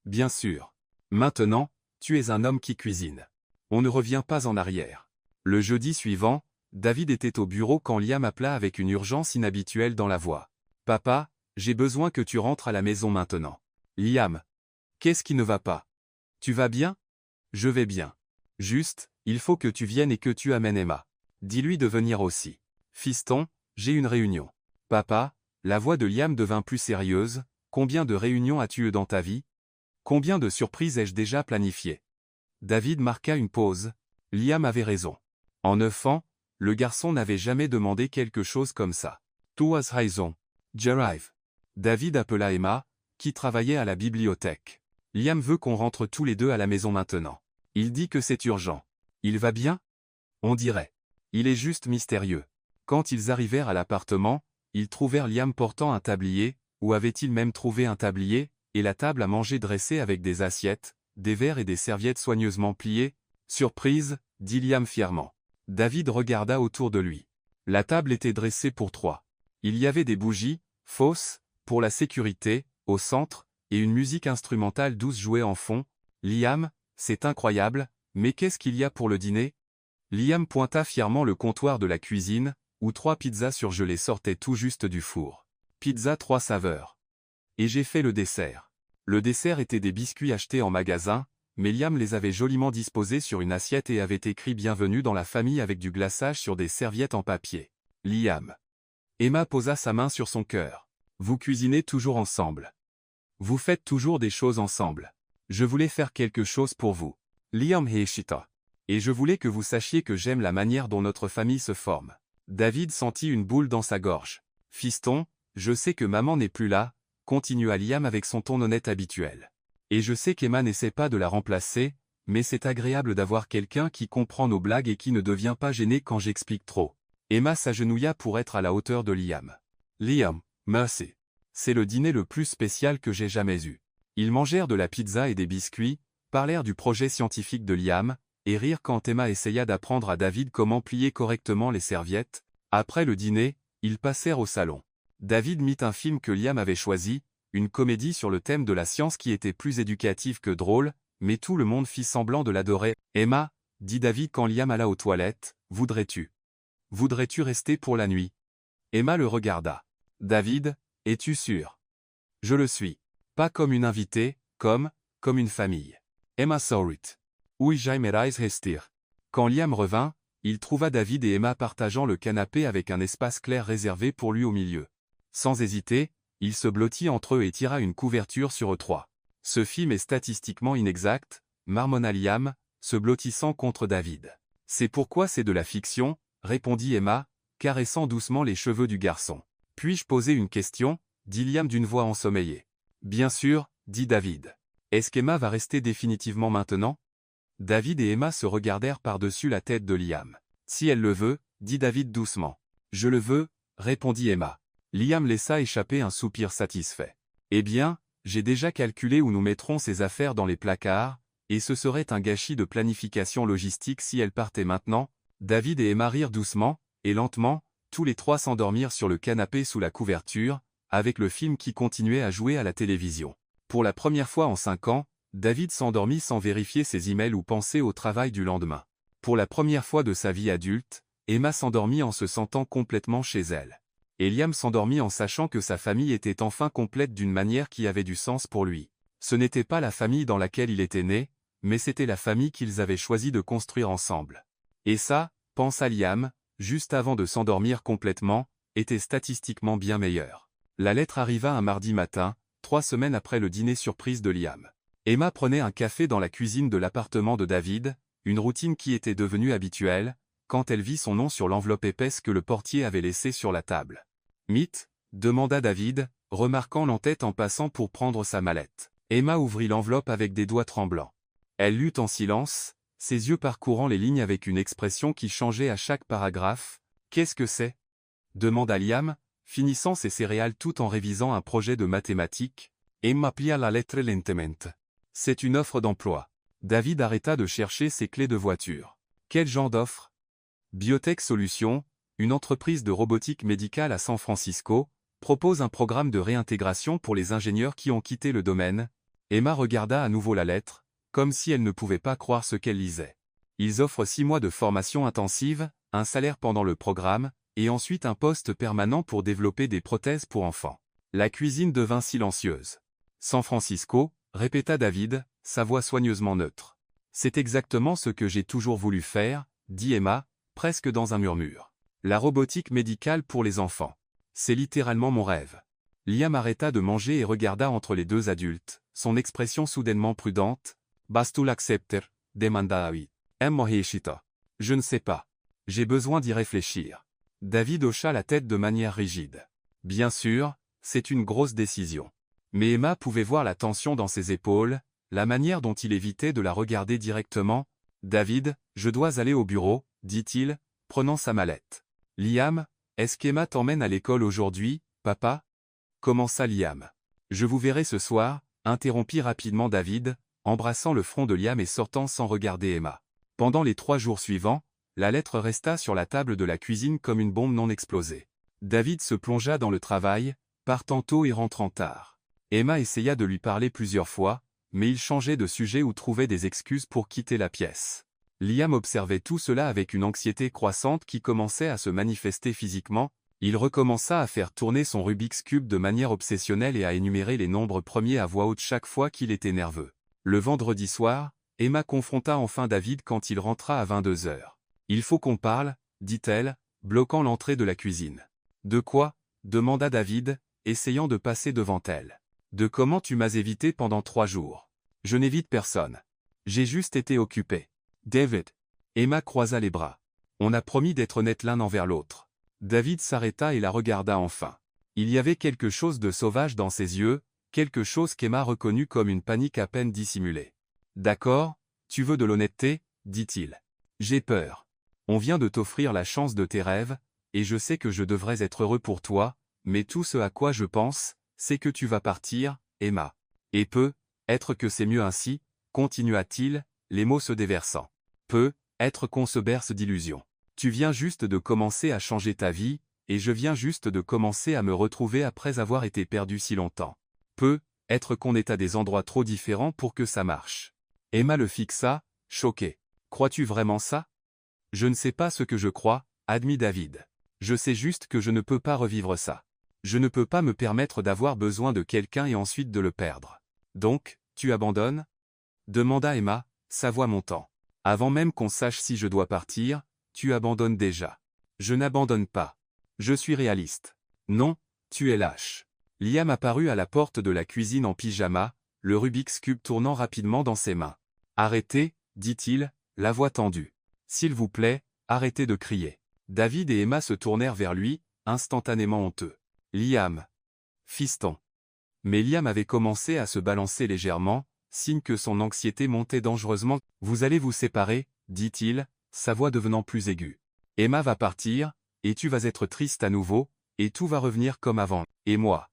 Bien sûr. Maintenant, tu es un homme qui cuisine. On ne revient pas en arrière. Le jeudi suivant, David était au bureau quand Liam appela avec une urgence inhabituelle dans la voix. « Papa, j'ai besoin que tu rentres à la maison maintenant. »« Liam. Qu'est-ce qui ne va pas? Tu vas bien? » « Je vais bien. Juste, il faut que tu viennes et que tu amènes Emma. Dis-lui de venir aussi. »« Fiston, j'ai une réunion. »« Papa », la voix de Liam devint plus sérieuse, « Combien de réunions as-tu eu dans ta vie? Combien de surprises ai-je déjà planifiées? » David marqua une pause. Liam avait raison. En 9 ans, le garçon n'avait jamais demandé quelque chose comme ça. « Tu as raison. J'arrive. » David appela Emma, qui travaillait à la bibliothèque. « Liam veut qu'on rentre tous les deux à la maison maintenant. Il dit que c'est urgent. Il va bien? » On dirait. Il est juste mystérieux. Quand ils arrivèrent à l'appartement, ils trouvèrent Liam portant un tablier, ou avait-il même trouvé un tablier, et la table à manger dressée avec des assiettes, des verres et des serviettes soigneusement pliées. « Surprise, » dit Liam fièrement. David regarda autour de lui. La table était dressée pour 3. Il y avait des bougies, fausses, pour la sécurité, au centre, et une musique instrumentale douce jouée en fond. « Liam, c'est incroyable, mais qu'est-ce qu'il y a pour le dîner ?» Liam pointa fièrement le comptoir de la cuisine, où 3 pizzas surgelées sortaient tout juste du four. Pizza 3 saveurs. Et j'ai fait le dessert. Le dessert était des biscuits achetés en magasin, mais Liam les avait joliment disposés sur une assiette et avait écrit bienvenue dans la famille avec du glaçage sur des serviettes en papier. Liam. Emma posa sa main sur son cœur. Vous cuisinez toujours ensemble. Vous faites toujours des choses ensemble. Je voulais faire quelque chose pour vous. Liam Heishita. Et je voulais que vous sachiez que j'aime la manière dont notre famille se forme. David sentit une boule dans sa gorge. Fiston, je sais que maman n'est plus là, continua Liam avec son ton honnête habituel. Et je sais qu'Emma n'essaie pas de la remplacer, mais c'est agréable d'avoir quelqu'un qui comprend nos blagues et qui ne devient pas gêné quand j'explique trop. Emma s'agenouilla pour être à la hauteur de Liam. Liam, merci. C'est le dîner le plus spécial que j'ai jamais eu. Ils mangèrent de la pizza et des biscuits, parlèrent du projet scientifique de Liam, et rirent quand Emma essaya d'apprendre à David comment plier correctement les serviettes. Après le dîner, ils passèrent au salon. David mit un film que Liam avait choisi, une comédie sur le thème de la science qui était plus éducative que drôle, mais tout le monde fit semblant de l'adorer. Emma, dit David quand Liam alla aux toilettes, voudrais-tu rester pour la nuit? Emma le regarda. David, es-tu sûr? Je le suis. Pas comme une invitée, comme une famille. Emma sourit. Oui, j'aimerais rester. Quand Liam revint, il trouva David et Emma partageant le canapé avec un espace clair réservé pour lui au milieu. Sans hésiter, il se blottit entre eux et tira une couverture sur eux trois. Ce film est statistiquement inexact, marmonna Liam, se blottissant contre David. C'est pourquoi c'est de la fiction, répondit Emma, caressant doucement les cheveux du garçon. Puis-je poser une question, dit Liam d'une voix ensommeillée. Bien sûr, dit David. Est-ce qu'Emma va rester définitivement maintenant? David et Emma se regardèrent par-dessus la tête de Liam. Si elle le veut, dit David doucement. Je le veux, répondit Emma. Liam laissa échapper un soupir satisfait. Eh bien, j'ai déjà calculé où nous mettrons ses affaires dans les placards, et ce serait un gâchis de planification logistique si elle partait maintenant. David et Emma rirent doucement, et lentement, tous les trois s'endormirent sur le canapé sous la couverture, avec le film qui continuait à jouer à la télévision. Pour la première fois en 5 ans, David s'endormit sans vérifier ses emails ou penser au travail du lendemain. Pour la première fois de sa vie adulte, Emma s'endormit en se sentant complètement chez elle. Et Liam s'endormit en sachant que sa famille était enfin complète d'une manière qui avait du sens pour lui. Ce n'était pas la famille dans laquelle il était né, mais c'était la famille qu'ils avaient choisi de construire ensemble. Et ça, pensa Liam, juste avant de s'endormir complètement, était statistiquement bien meilleur. La lettre arriva un mardi matin, 3 semaines après le dîner surprise de Liam. Emma prenait un café dans la cuisine de l'appartement de David, une routine qui était devenue habituelle, quand elle vit son nom sur l'enveloppe épaisse que le portier avait laissée sur la table. Mythe, demanda David, remarquant l'entête en passant pour prendre sa mallette. Emma ouvrit l'enveloppe avec des doigts tremblants. Elle lut en silence, ses yeux parcourant les lignes avec une expression qui changeait à chaque paragraphe. Qu'est-ce que c'est? Demanda Liam, finissant ses céréales tout en révisant un projet de mathématiques. Emma plia la lettre lentement. C'est une offre d'emploi. David arrêta de chercher ses clés de voiture. Quel genre d'offre? Biotech Solutions, une entreprise de robotique médicale à San Francisco, propose un programme de réintégration pour les ingénieurs qui ont quitté le domaine. Emma regarda à nouveau la lettre, comme si elle ne pouvait pas croire ce qu'elle lisait. Ils offrent 6 mois de formation intensive, un salaire pendant le programme, et ensuite un poste permanent pour développer des prothèses pour enfants. La cuisine devint silencieuse. San Francisco, répéta David, sa voix soigneusement neutre. C'est exactement ce que j'ai toujours voulu faire, dit Emma, presque dans un murmure. La robotique médicale pour les enfants. C'est littéralement mon rêve. Liam arrêta de manger et regarda entre les deux adultes, son expression soudainement prudente. Vas-tu l'accepter? Demanda David. Mohishita. Je ne sais pas. J'ai besoin d'y réfléchir. David hocha la tête de manière rigide. Bien sûr, c'est une grosse décision. Mais Emma pouvait voir la tension dans ses épaules, la manière dont il évitait de la regarder directement. David, je dois aller au bureau, dit-il, prenant sa mallette. Liam, est-ce qu'Emma t'emmène à l'école aujourd'hui, papa? Commença Liam. Je vous verrai ce soir, interrompit rapidement David, embrassant le front de Liam et sortant sans regarder Emma. Pendant les 3 jours suivants, la lettre resta sur la table de la cuisine comme une bombe non explosée. David se plongea dans le travail, partant tôt et rentrant tard. Emma essaya de lui parler plusieurs fois, mais il changeait de sujet ou trouvait des excuses pour quitter la pièce. Liam observait tout cela avec une anxiété croissante qui commençait à se manifester physiquement. Il recommença à faire tourner son Rubik's Cube de manière obsessionnelle et à énumérer les nombres premiers à voix haute chaque fois qu'il était nerveux. Le vendredi soir, Emma confronta enfin David quand il rentra à 22 heures. « Il faut qu'on parle, dit-elle, bloquant l'entrée de la cuisine. « De quoi ?» demanda David, essayant de passer devant elle. « De comment tu m'as évité pendant 3 jours. »« Je n'évite personne. J'ai juste été occupé. »« David. » Emma croisa les bras. « On a promis d'être honnêtes l'un envers l'autre. » David s'arrêta et la regarda enfin. Il y avait quelque chose de sauvage dans ses yeux, quelque chose qu'Emma reconnut comme une panique à peine dissimulée. « D'accord, tu veux de l'honnêteté, dit-il. J'ai peur. On vient de t'offrir la chance de tes rêves, et je sais que je devrais être heureux pour toi, mais tout ce à quoi je pense, c'est que tu vas partir, Emma. Et être que c'est mieux ainsi, continua-t-il, les mots se déversant. Être qu'on se berce d'illusions. Tu viens juste de commencer à changer ta vie, et je viens juste de commencer à me retrouver après avoir été perdu si longtemps. Être qu'on est à des endroits trop différents pour que ça marche. Emma le fixa, choquée. Crois-tu vraiment ça? Je ne sais pas ce que je crois, admit David. Je sais juste que je ne peux pas revivre ça. Je ne peux pas me permettre d'avoir besoin de quelqu'un et ensuite de le perdre. Donc, tu abandonnes? Demanda Emma, sa voix montant. Avant même qu'on sache si je dois partir, tu abandonnes déjà. Je n'abandonne pas. Je suis réaliste. Non, tu es lâche. Liam apparut à la porte de la cuisine en pyjama, le Rubik's Cube tournant rapidement dans ses mains. Arrêtez, dit-il, la voix tendue. S'il vous plaît, arrêtez de crier. David et Emma se tournèrent vers lui, instantanément honteux. Liam. Fiston. Mais Liam avait commencé à se balancer légèrement, signe que son anxiété montait dangereusement. Vous allez vous séparer, dit-il, sa voix devenant plus aiguë. Emma va partir, et tu vas être triste à nouveau, et tout va revenir comme avant. Et moi?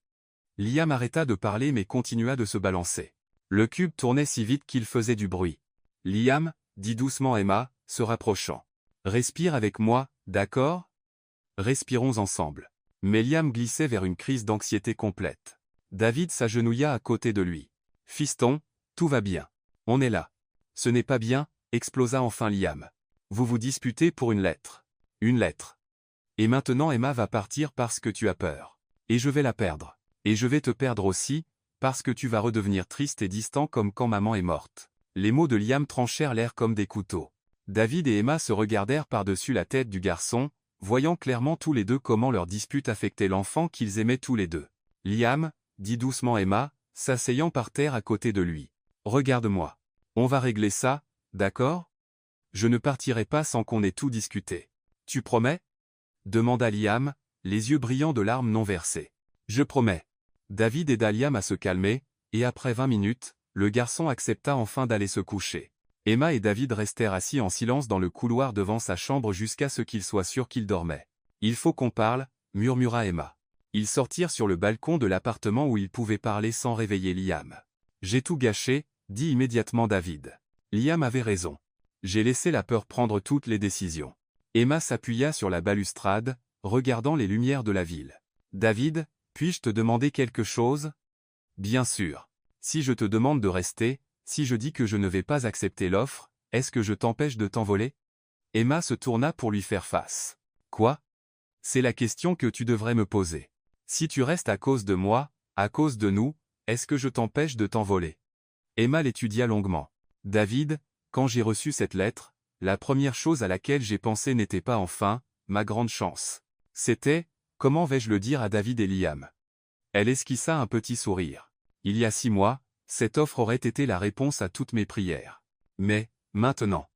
Liam arrêta de parler mais continua de se balancer. Le cube tournait si vite qu'il faisait du bruit. Liam, dit doucement Emma, se rapprochant. Respire avec moi, d'accord? Respirons ensemble. Mais Liam glissait vers une crise d'anxiété complète. David s'agenouilla à côté de lui. Fiston, tout va bien. On est là. Ce n'est pas bien, explosa enfin Liam. Vous vous disputez pour une lettre. Une lettre. Et maintenant Emma va partir parce que tu as peur. Et je vais la perdre. Et je vais te perdre aussi, parce que tu vas redevenir triste et distant comme quand maman est morte. Les mots de Liam tranchèrent l'air comme des couteaux. David et Emma se regardèrent par-dessus la tête du garçon, voyant clairement tous les deux comment leur dispute affectait l'enfant qu'ils aimaient tous les deux. Liam, dit doucement Emma, s'asseyant par terre à côté de lui. Regarde-moi. On va régler ça, d'accord? Je ne partirai pas sans qu'on ait tout discuté. Tu promets? Demanda Liam, les yeux brillants de larmes non versées. Je promets. David aida Liam à se calmer, et après 20 minutes, le garçon accepta enfin d'aller se coucher. Emma et David restèrent assis en silence dans le couloir devant sa chambre jusqu'à ce qu'ils soient sûrs qu'il dormait. Il faut qu'on parle, murmura Emma. Ils sortirent sur le balcon de l'appartement où ils pouvaient parler sans réveiller Liam. J'ai tout gâché, dit immédiatement David. Liam avait raison. J'ai laissé la peur prendre toutes les décisions. Emma s'appuya sur la balustrade, regardant les lumières de la ville. David, puis-je te demander quelque chose? Bien sûr. Si je te demande de rester, si je dis que je ne vais pas accepter l'offre, est-ce que je t'empêche de t'envoler? Emma se tourna pour lui faire face. Quoi? C'est la question que tu devrais me poser. Si tu restes à cause de moi, à cause de nous, est-ce que je t'empêche de t'envoler? Emma l'étudia longuement. David, quand j'ai reçu cette lettre, la première chose à laquelle j'ai pensé n'était pas enfin, ma grande chance. C'était, comment vais-je le dire à David et Liam? Elle esquissa un petit sourire. Il y a 6 mois, cette offre aurait été la réponse à toutes mes prières. Mais, maintenant.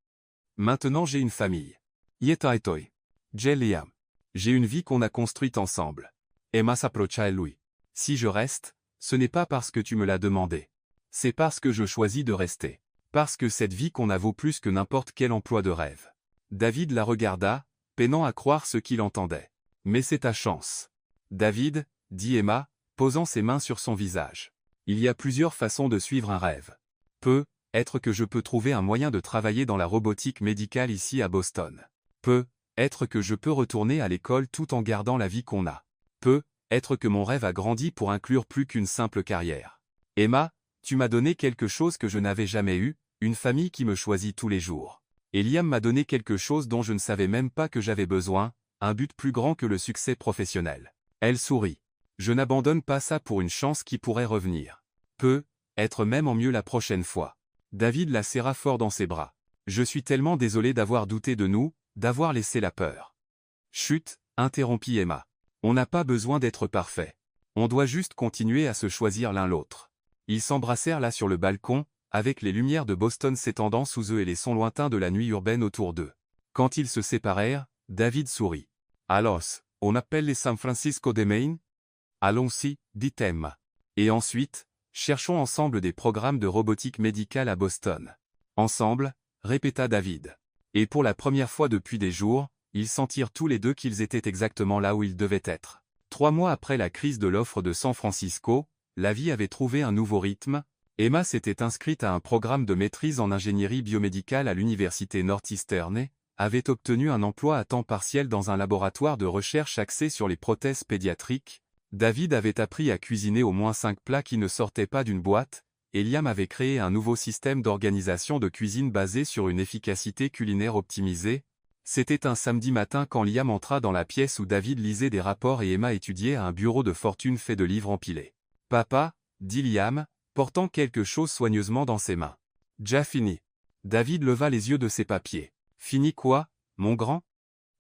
Maintenant j'ai une famille. Yetaitoi. J'ai Liam. J'ai une vie qu'on a construite ensemble. Emma s'approcha à lui. Si je reste, ce n'est pas parce que tu me l'as demandé. C'est parce que je choisis de rester. Parce que cette vie qu'on a vaut plus que n'importe quel emploi de rêve. David la regarda, peinant à croire ce qu'il entendait. Mais c'est ta chance. David, dit Emma, posant ses mains sur son visage. Il y a plusieurs façons de suivre un rêve. Être que je peux trouver un moyen de travailler dans la robotique médicale ici à Boston. Être que je peux retourner à l'école tout en gardant la vie qu'on a. Être que mon rêve a grandi pour inclure plus qu'une simple carrière. Emma, tu m'as donné quelque chose que je n'avais jamais eu, une famille qui me choisit tous les jours. Et Liam m'a donné quelque chose dont je ne savais même pas que j'avais besoin, un but plus grand que le succès professionnel. Elle sourit. Je n'abandonne pas ça pour une chance qui pourrait revenir. Peut être même en mieux la prochaine fois. David la serra fort dans ses bras. Je suis tellement désolé d'avoir douté de nous, d'avoir laissé la peur. Chut, interrompit Emma. On n'a pas besoin d'être parfait. On doit juste continuer à se choisir l'un l'autre. Ils s'embrassèrent là sur le balcon, avec les lumières de Boston s'étendant sous eux et les sons lointains de la nuit urbaine autour d'eux. Quand ils se séparèrent, David sourit. Alors, on appelle les San Francisco de Maine? Allons-y, dit Emma. Et ensuite, cherchons ensemble des programmes de robotique médicale à Boston. Ensemble, répéta David. Et pour la première fois depuis des jours, ils sentirent tous les deux qu'ils étaient exactement là où ils devaient être. 3 mois après la crise de l'offre de San Francisco, la vie avait trouvé un nouveau rythme. Emma s'était inscrite à un programme de maîtrise en ingénierie biomédicale à l'université Northeastern et avait obtenu un emploi à temps partiel dans un laboratoire de recherche axé sur les prothèses pédiatriques. David avait appris à cuisiner au moins 5 plats qui ne sortaient pas d'une boîte, et Liam avait créé un nouveau système d'organisation de cuisine basé sur une efficacité culinaire optimisée. C'était un samedi matin quand Liam entra dans la pièce où David lisait des rapports et Emma étudiait à un bureau de fortune fait de livres empilés. « Papa » dit Liam, portant quelque chose soigneusement dans ses mains. « Déjà fini. » David leva les yeux de ses papiers. « Fini quoi, mon grand ?»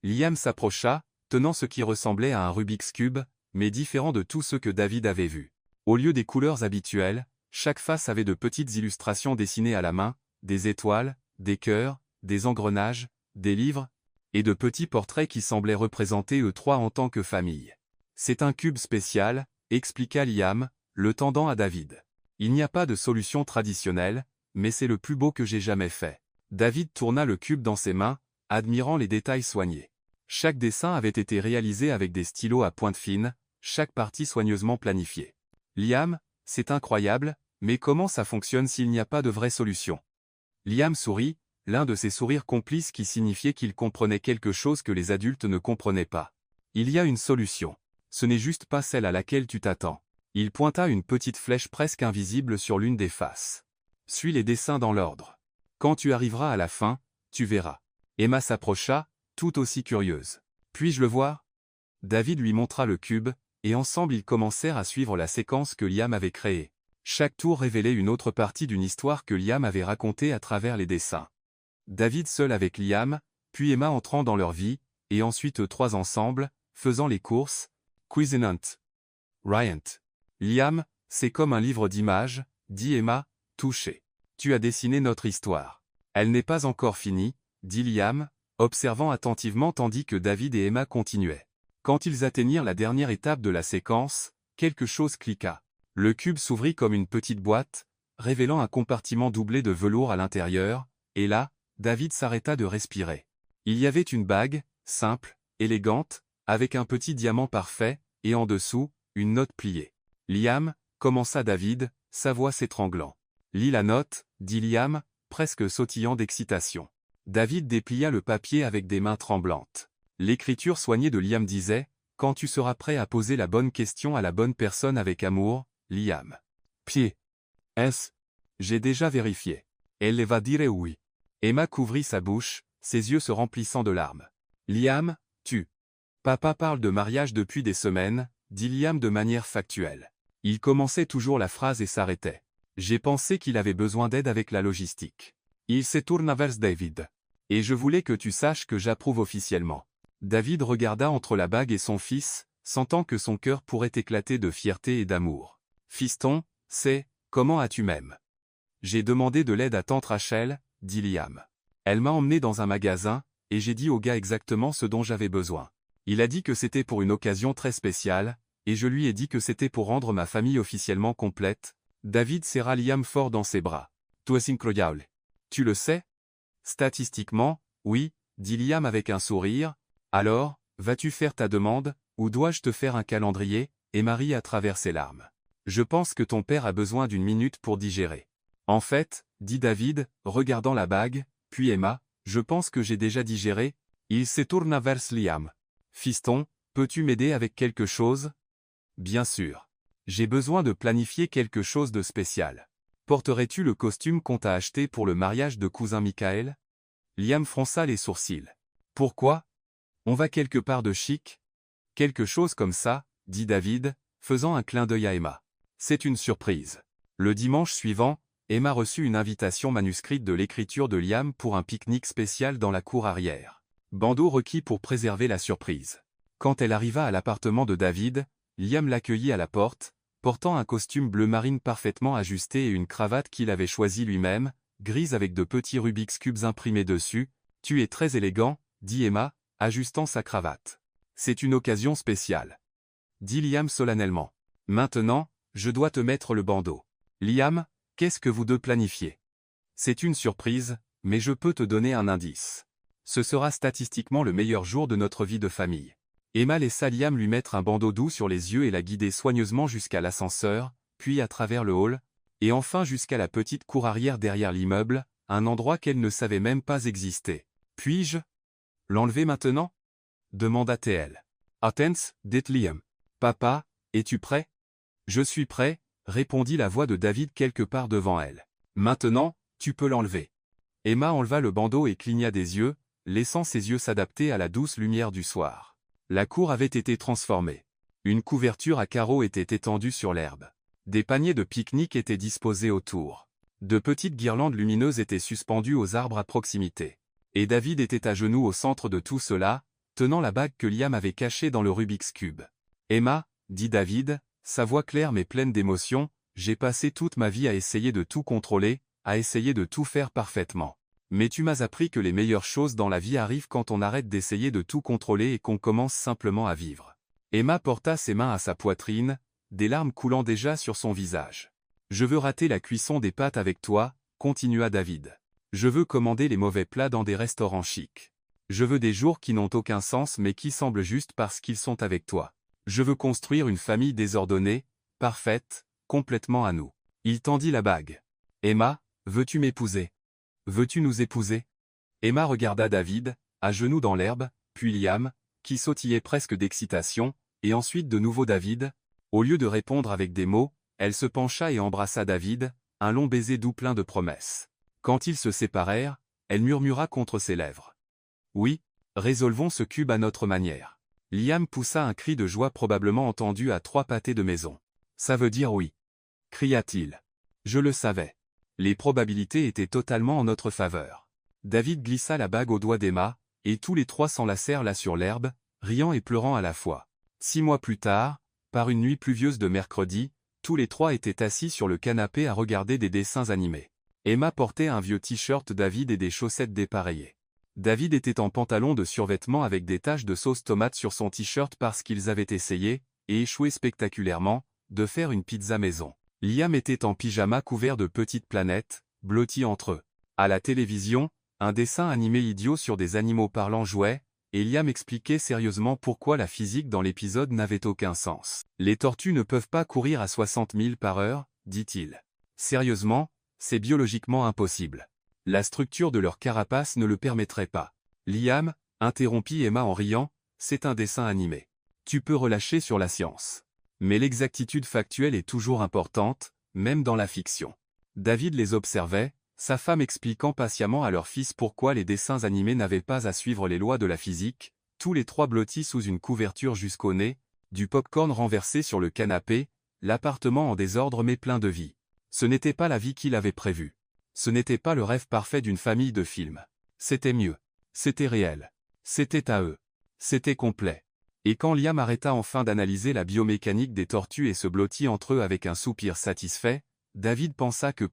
Liam s'approcha, tenant ce qui ressemblait à un Rubik's Cube, mais différent de tout ce que David avait vu. Au lieu des couleurs habituelles, chaque face avait de petites illustrations dessinées à la main, des étoiles, des cœurs, des engrenages, des livres, et de petits portraits qui semblaient représenter eux trois en tant que famille. « C'est un cube spécial », expliqua Liam, le tendant à David. « Il n'y a pas de solution traditionnelle, mais c'est le plus beau que j'ai jamais fait. » David tourna le cube dans ses mains, admirant les détails soignés. Chaque dessin avait été réalisé avec des stylos à pointe fine, chaque partie soigneusement planifiée. « Liam, c'est incroyable, mais comment ça fonctionne s'il n'y a pas de vraie solution ?» Liam sourit, l'un de ces sourires complices qui signifiait qu'il comprenait quelque chose que les adultes ne comprenaient pas. « Il y a une solution. Ce n'est juste pas celle à laquelle tu t'attends. » Il pointa une petite flèche presque invisible sur l'une des faces. « Suis les dessins dans l'ordre. Quand tu arriveras à la fin, tu verras. » Emma s'approcha, tout aussi curieuse. « Puis-je le voir ?» David lui montra le cube, et ensemble ils commencèrent à suivre la séquence que Liam avait créée. Chaque tour révélait une autre partie d'une histoire que Liam avait racontée à travers les dessins. David seul avec Liam, puis Emma entrant dans leur vie, et ensuite eux trois ensemble, faisant les courses. Cuisinant. Ryant. Liam, c'est comme un livre d'images, dit Emma, touchée. Tu as dessiné notre histoire. Elle n'est pas encore finie, dit Liam, observant attentivement tandis que David et Emma continuaient. Quand ils atteignirent la dernière étape de la séquence, quelque chose cliqua. Le cube s'ouvrit comme une petite boîte, révélant un compartiment doublé de velours à l'intérieur, et là, David s'arrêta de respirer. Il y avait une bague, simple, élégante, avec un petit diamant parfait, et en dessous, une note pliée. Liam, commença David, sa voix s'étranglant. Lis la note, dit Liam, presque sautillant d'excitation. David déplia le papier avec des mains tremblantes. L'écriture soignée de Liam disait « Quand tu seras prêt à poser la bonne question à la bonne personne avec amour, Liam. » Pied. S. J'ai déjà vérifié. Elle va dire oui. Emma couvrit sa bouche, ses yeux se remplissant de larmes. Liam, tu. Papa parle de mariage depuis des semaines, dit Liam de manière factuelle. Il commençait toujours la phrase et s'arrêtait. J'ai pensé qu'il avait besoin d'aide avec la logistique. Il se tourna vers David. Et je voulais que tu saches que j'approuve officiellement. David regarda entre la bague et son fils, sentant que son cœur pourrait éclater de fierté et d'amour. Fiston, c'est, comment as-tu même? J'ai demandé de l'aide à tante Rachel, dit Liam. Elle m'a emmené dans un magasin, et j'ai dit au gars exactement ce dont j'avais besoin. Il a dit que c'était pour une occasion très spéciale, et je lui ai dit que c'était pour rendre ma famille officiellement complète. David serra Liam fort dans ses bras. Tu es incroyable. Tu le sais? Statistiquement, oui, dit Liam avec un sourire. Alors, vas-tu faire ta demande, ou dois-je te faire un calendrier? Et Marie a traversé ses larmes. Je pense que ton père a besoin d'une minute pour digérer. En fait, dit David, regardant la bague, puis Emma, je pense que j'ai déjà digéré. Il se tourna vers Liam. Fiston, peux-tu m'aider avec quelque chose? Bien sûr. J'ai besoin de planifier quelque chose de spécial. Porterais-tu le costume qu'on t'a acheté pour le mariage de cousin Michael? Liam fronça les sourcils. Pourquoi? On va quelque part de chic? Quelque chose comme ça, dit David, faisant un clin d'œil à Emma. C'est une surprise. Le dimanche suivant, Emma reçut une invitation manuscrite de l'écriture de Liam pour un pique-nique spécial dans la cour arrière. Bandeau requis pour préserver la surprise. Quand elle arriva à l'appartement de David, Liam l'accueillit à la porte, portant un costume bleu marine parfaitement ajusté et une cravate qu'il avait choisie lui-même, grise avec de petits Rubik's Cubes imprimés dessus. « Tu es très élégant, » dit Emma, ajustant sa cravate. « C'est une occasion spéciale. » dit Liam solennellement. « Maintenant, je dois te mettre le bandeau. » Liam, qu'est-ce que vous deux planifiez? C'est une surprise, mais je peux te donner un indice. Ce sera statistiquement le meilleur jour de notre vie de famille. Emma laissa Liam lui mettre un bandeau doux sur les yeux et la guider soigneusement jusqu'à l'ascenseur, puis à travers le hall, et enfin jusqu'à la petite cour arrière derrière l'immeuble, un endroit qu'elle ne savait même pas exister. « Puis-je l'enlever maintenant ?» demanda-t-elle. « Attends, dit Liam. Papa, es-tu prêt? » « Je suis prêt, » répondit la voix de David quelque part devant elle. « Maintenant, tu peux l'enlever. » Emma enleva le bandeau et cligna des yeux, laissant ses yeux s'adapter à la douce lumière du soir. La cour avait été transformée. Une couverture à carreaux était étendue sur l'herbe. Des paniers de pique-nique étaient disposés autour. De petites guirlandes lumineuses étaient suspendues aux arbres à proximité. Et David était à genoux au centre de tout cela, tenant la bague que Liam avait cachée dans le Rubik's Cube. « Emma, » dit David, sa voix claire mais pleine d'émotion, « j'ai passé toute ma vie à essayer de tout contrôler, à essayer de tout faire parfaitement. Mais tu m'as appris que les meilleures choses dans la vie arrivent quand on arrête d'essayer de tout contrôler et qu'on commence simplement à vivre. » Emma porta ses mains à sa poitrine, des larmes coulant déjà sur son visage. « Je veux rater la cuisson des pâtes avec toi, » continua David. « Je veux commander les mauvais plats dans des restaurants chics. Je veux des jours qui n'ont aucun sens mais qui semblent justes parce qu'ils sont avec toi. Je veux construire une famille désordonnée, parfaite, complètement à nous. » Il tendit la bague. « Emma, veux-tu m'épouser? Veux-tu nous épouser? » Emma regarda David, à genoux dans l'herbe, puis Liam, qui sautillait presque d'excitation, et ensuite de nouveau David. Au lieu de répondre avec des mots, elle se pencha et embrassa David, un long baiser doux plein de promesses. Quand ils se séparèrent, elle murmura contre ses lèvres. « Oui, résolvons ce cube à notre manière. » Liam poussa un cri de joie probablement entendu à 3 pâtés de maison. « Ça veut dire oui !» cria-t-il. « Je le savais. » Les probabilités étaient totalement en notre faveur. David glissa la bague au doigt d'Emma, et tous les trois s'enlacèrent là sur l'herbe, riant et pleurant à la fois. 6 mois plus tard, par une nuit pluvieuse de mercredi, tous les trois étaient assis sur le canapé à regarder des dessins animés. Emma portait un vieux t-shirt David et des chaussettes dépareillées. David était en pantalon de survêtement avec des taches de sauce tomate sur son t-shirt parce qu'ils avaient essayé, et échoué spectaculairement, de faire une pizza maison. Liam était en pyjama couvert de petites planètes, blottis entre eux. À la télévision, un dessin animé idiot sur des animaux parlants jouait, et Liam expliquait sérieusement pourquoi la physique dans l'épisode n'avait aucun sens. « Les tortues ne peuvent pas courir à 60 000 par heure, dit-il. Sérieusement, c'est biologiquement impossible. La structure de leur carapace ne le permettrait pas. » Liam, interrompit Emma en riant, c'est un dessin animé. Tu peux relâcher sur la science. Mais l'exactitude factuelle est toujours importante, même dans la fiction. David les observait, sa femme expliquant patiemment à leur fils pourquoi les dessins animés n'avaient pas à suivre les lois de la physique, tous les trois blottis sous une couverture jusqu'au nez, du pop-corn renversé sur le canapé, l'appartement en désordre mais plein de vie. Ce n'était pas la vie qu'il avait prévue. Ce n'était pas le rêve parfait d'une famille de films. C'était mieux. C'était réel. C'était à eux. C'était complet. Et quand Liam arrêta enfin d'analyser la biomécanique des tortues et se blottit entre eux avec un soupir satisfait, David pensa que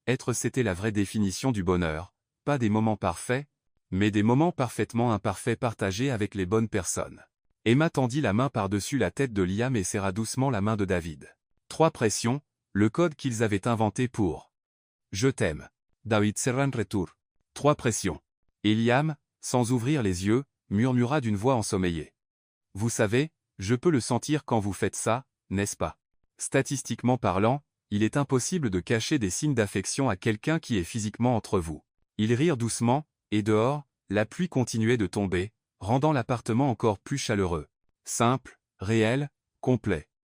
être c'était la vraie définition du bonheur, pas des moments parfaits, mais des moments parfaitement imparfaits partagés avec les bonnes personnes. Emma tendit la main par-dessus la tête de Liam et serra doucement la main de David. 3 pressions, le code qu'ils avaient inventé pour « Je t'aime ». David serra retour. 3 pressions. Et Liam, sans ouvrir les yeux, murmura d'une voix ensommeillée. « Vous savez, je peux le sentir quand vous faites ça, n'est-ce pas? Statistiquement parlant, il est impossible de cacher des signes d'affection à quelqu'un qui est physiquement entre vous. » Ils rirent doucement, et dehors, la pluie continuait de tomber, rendant l'appartement encore plus chaleureux. Simple, réel, complet.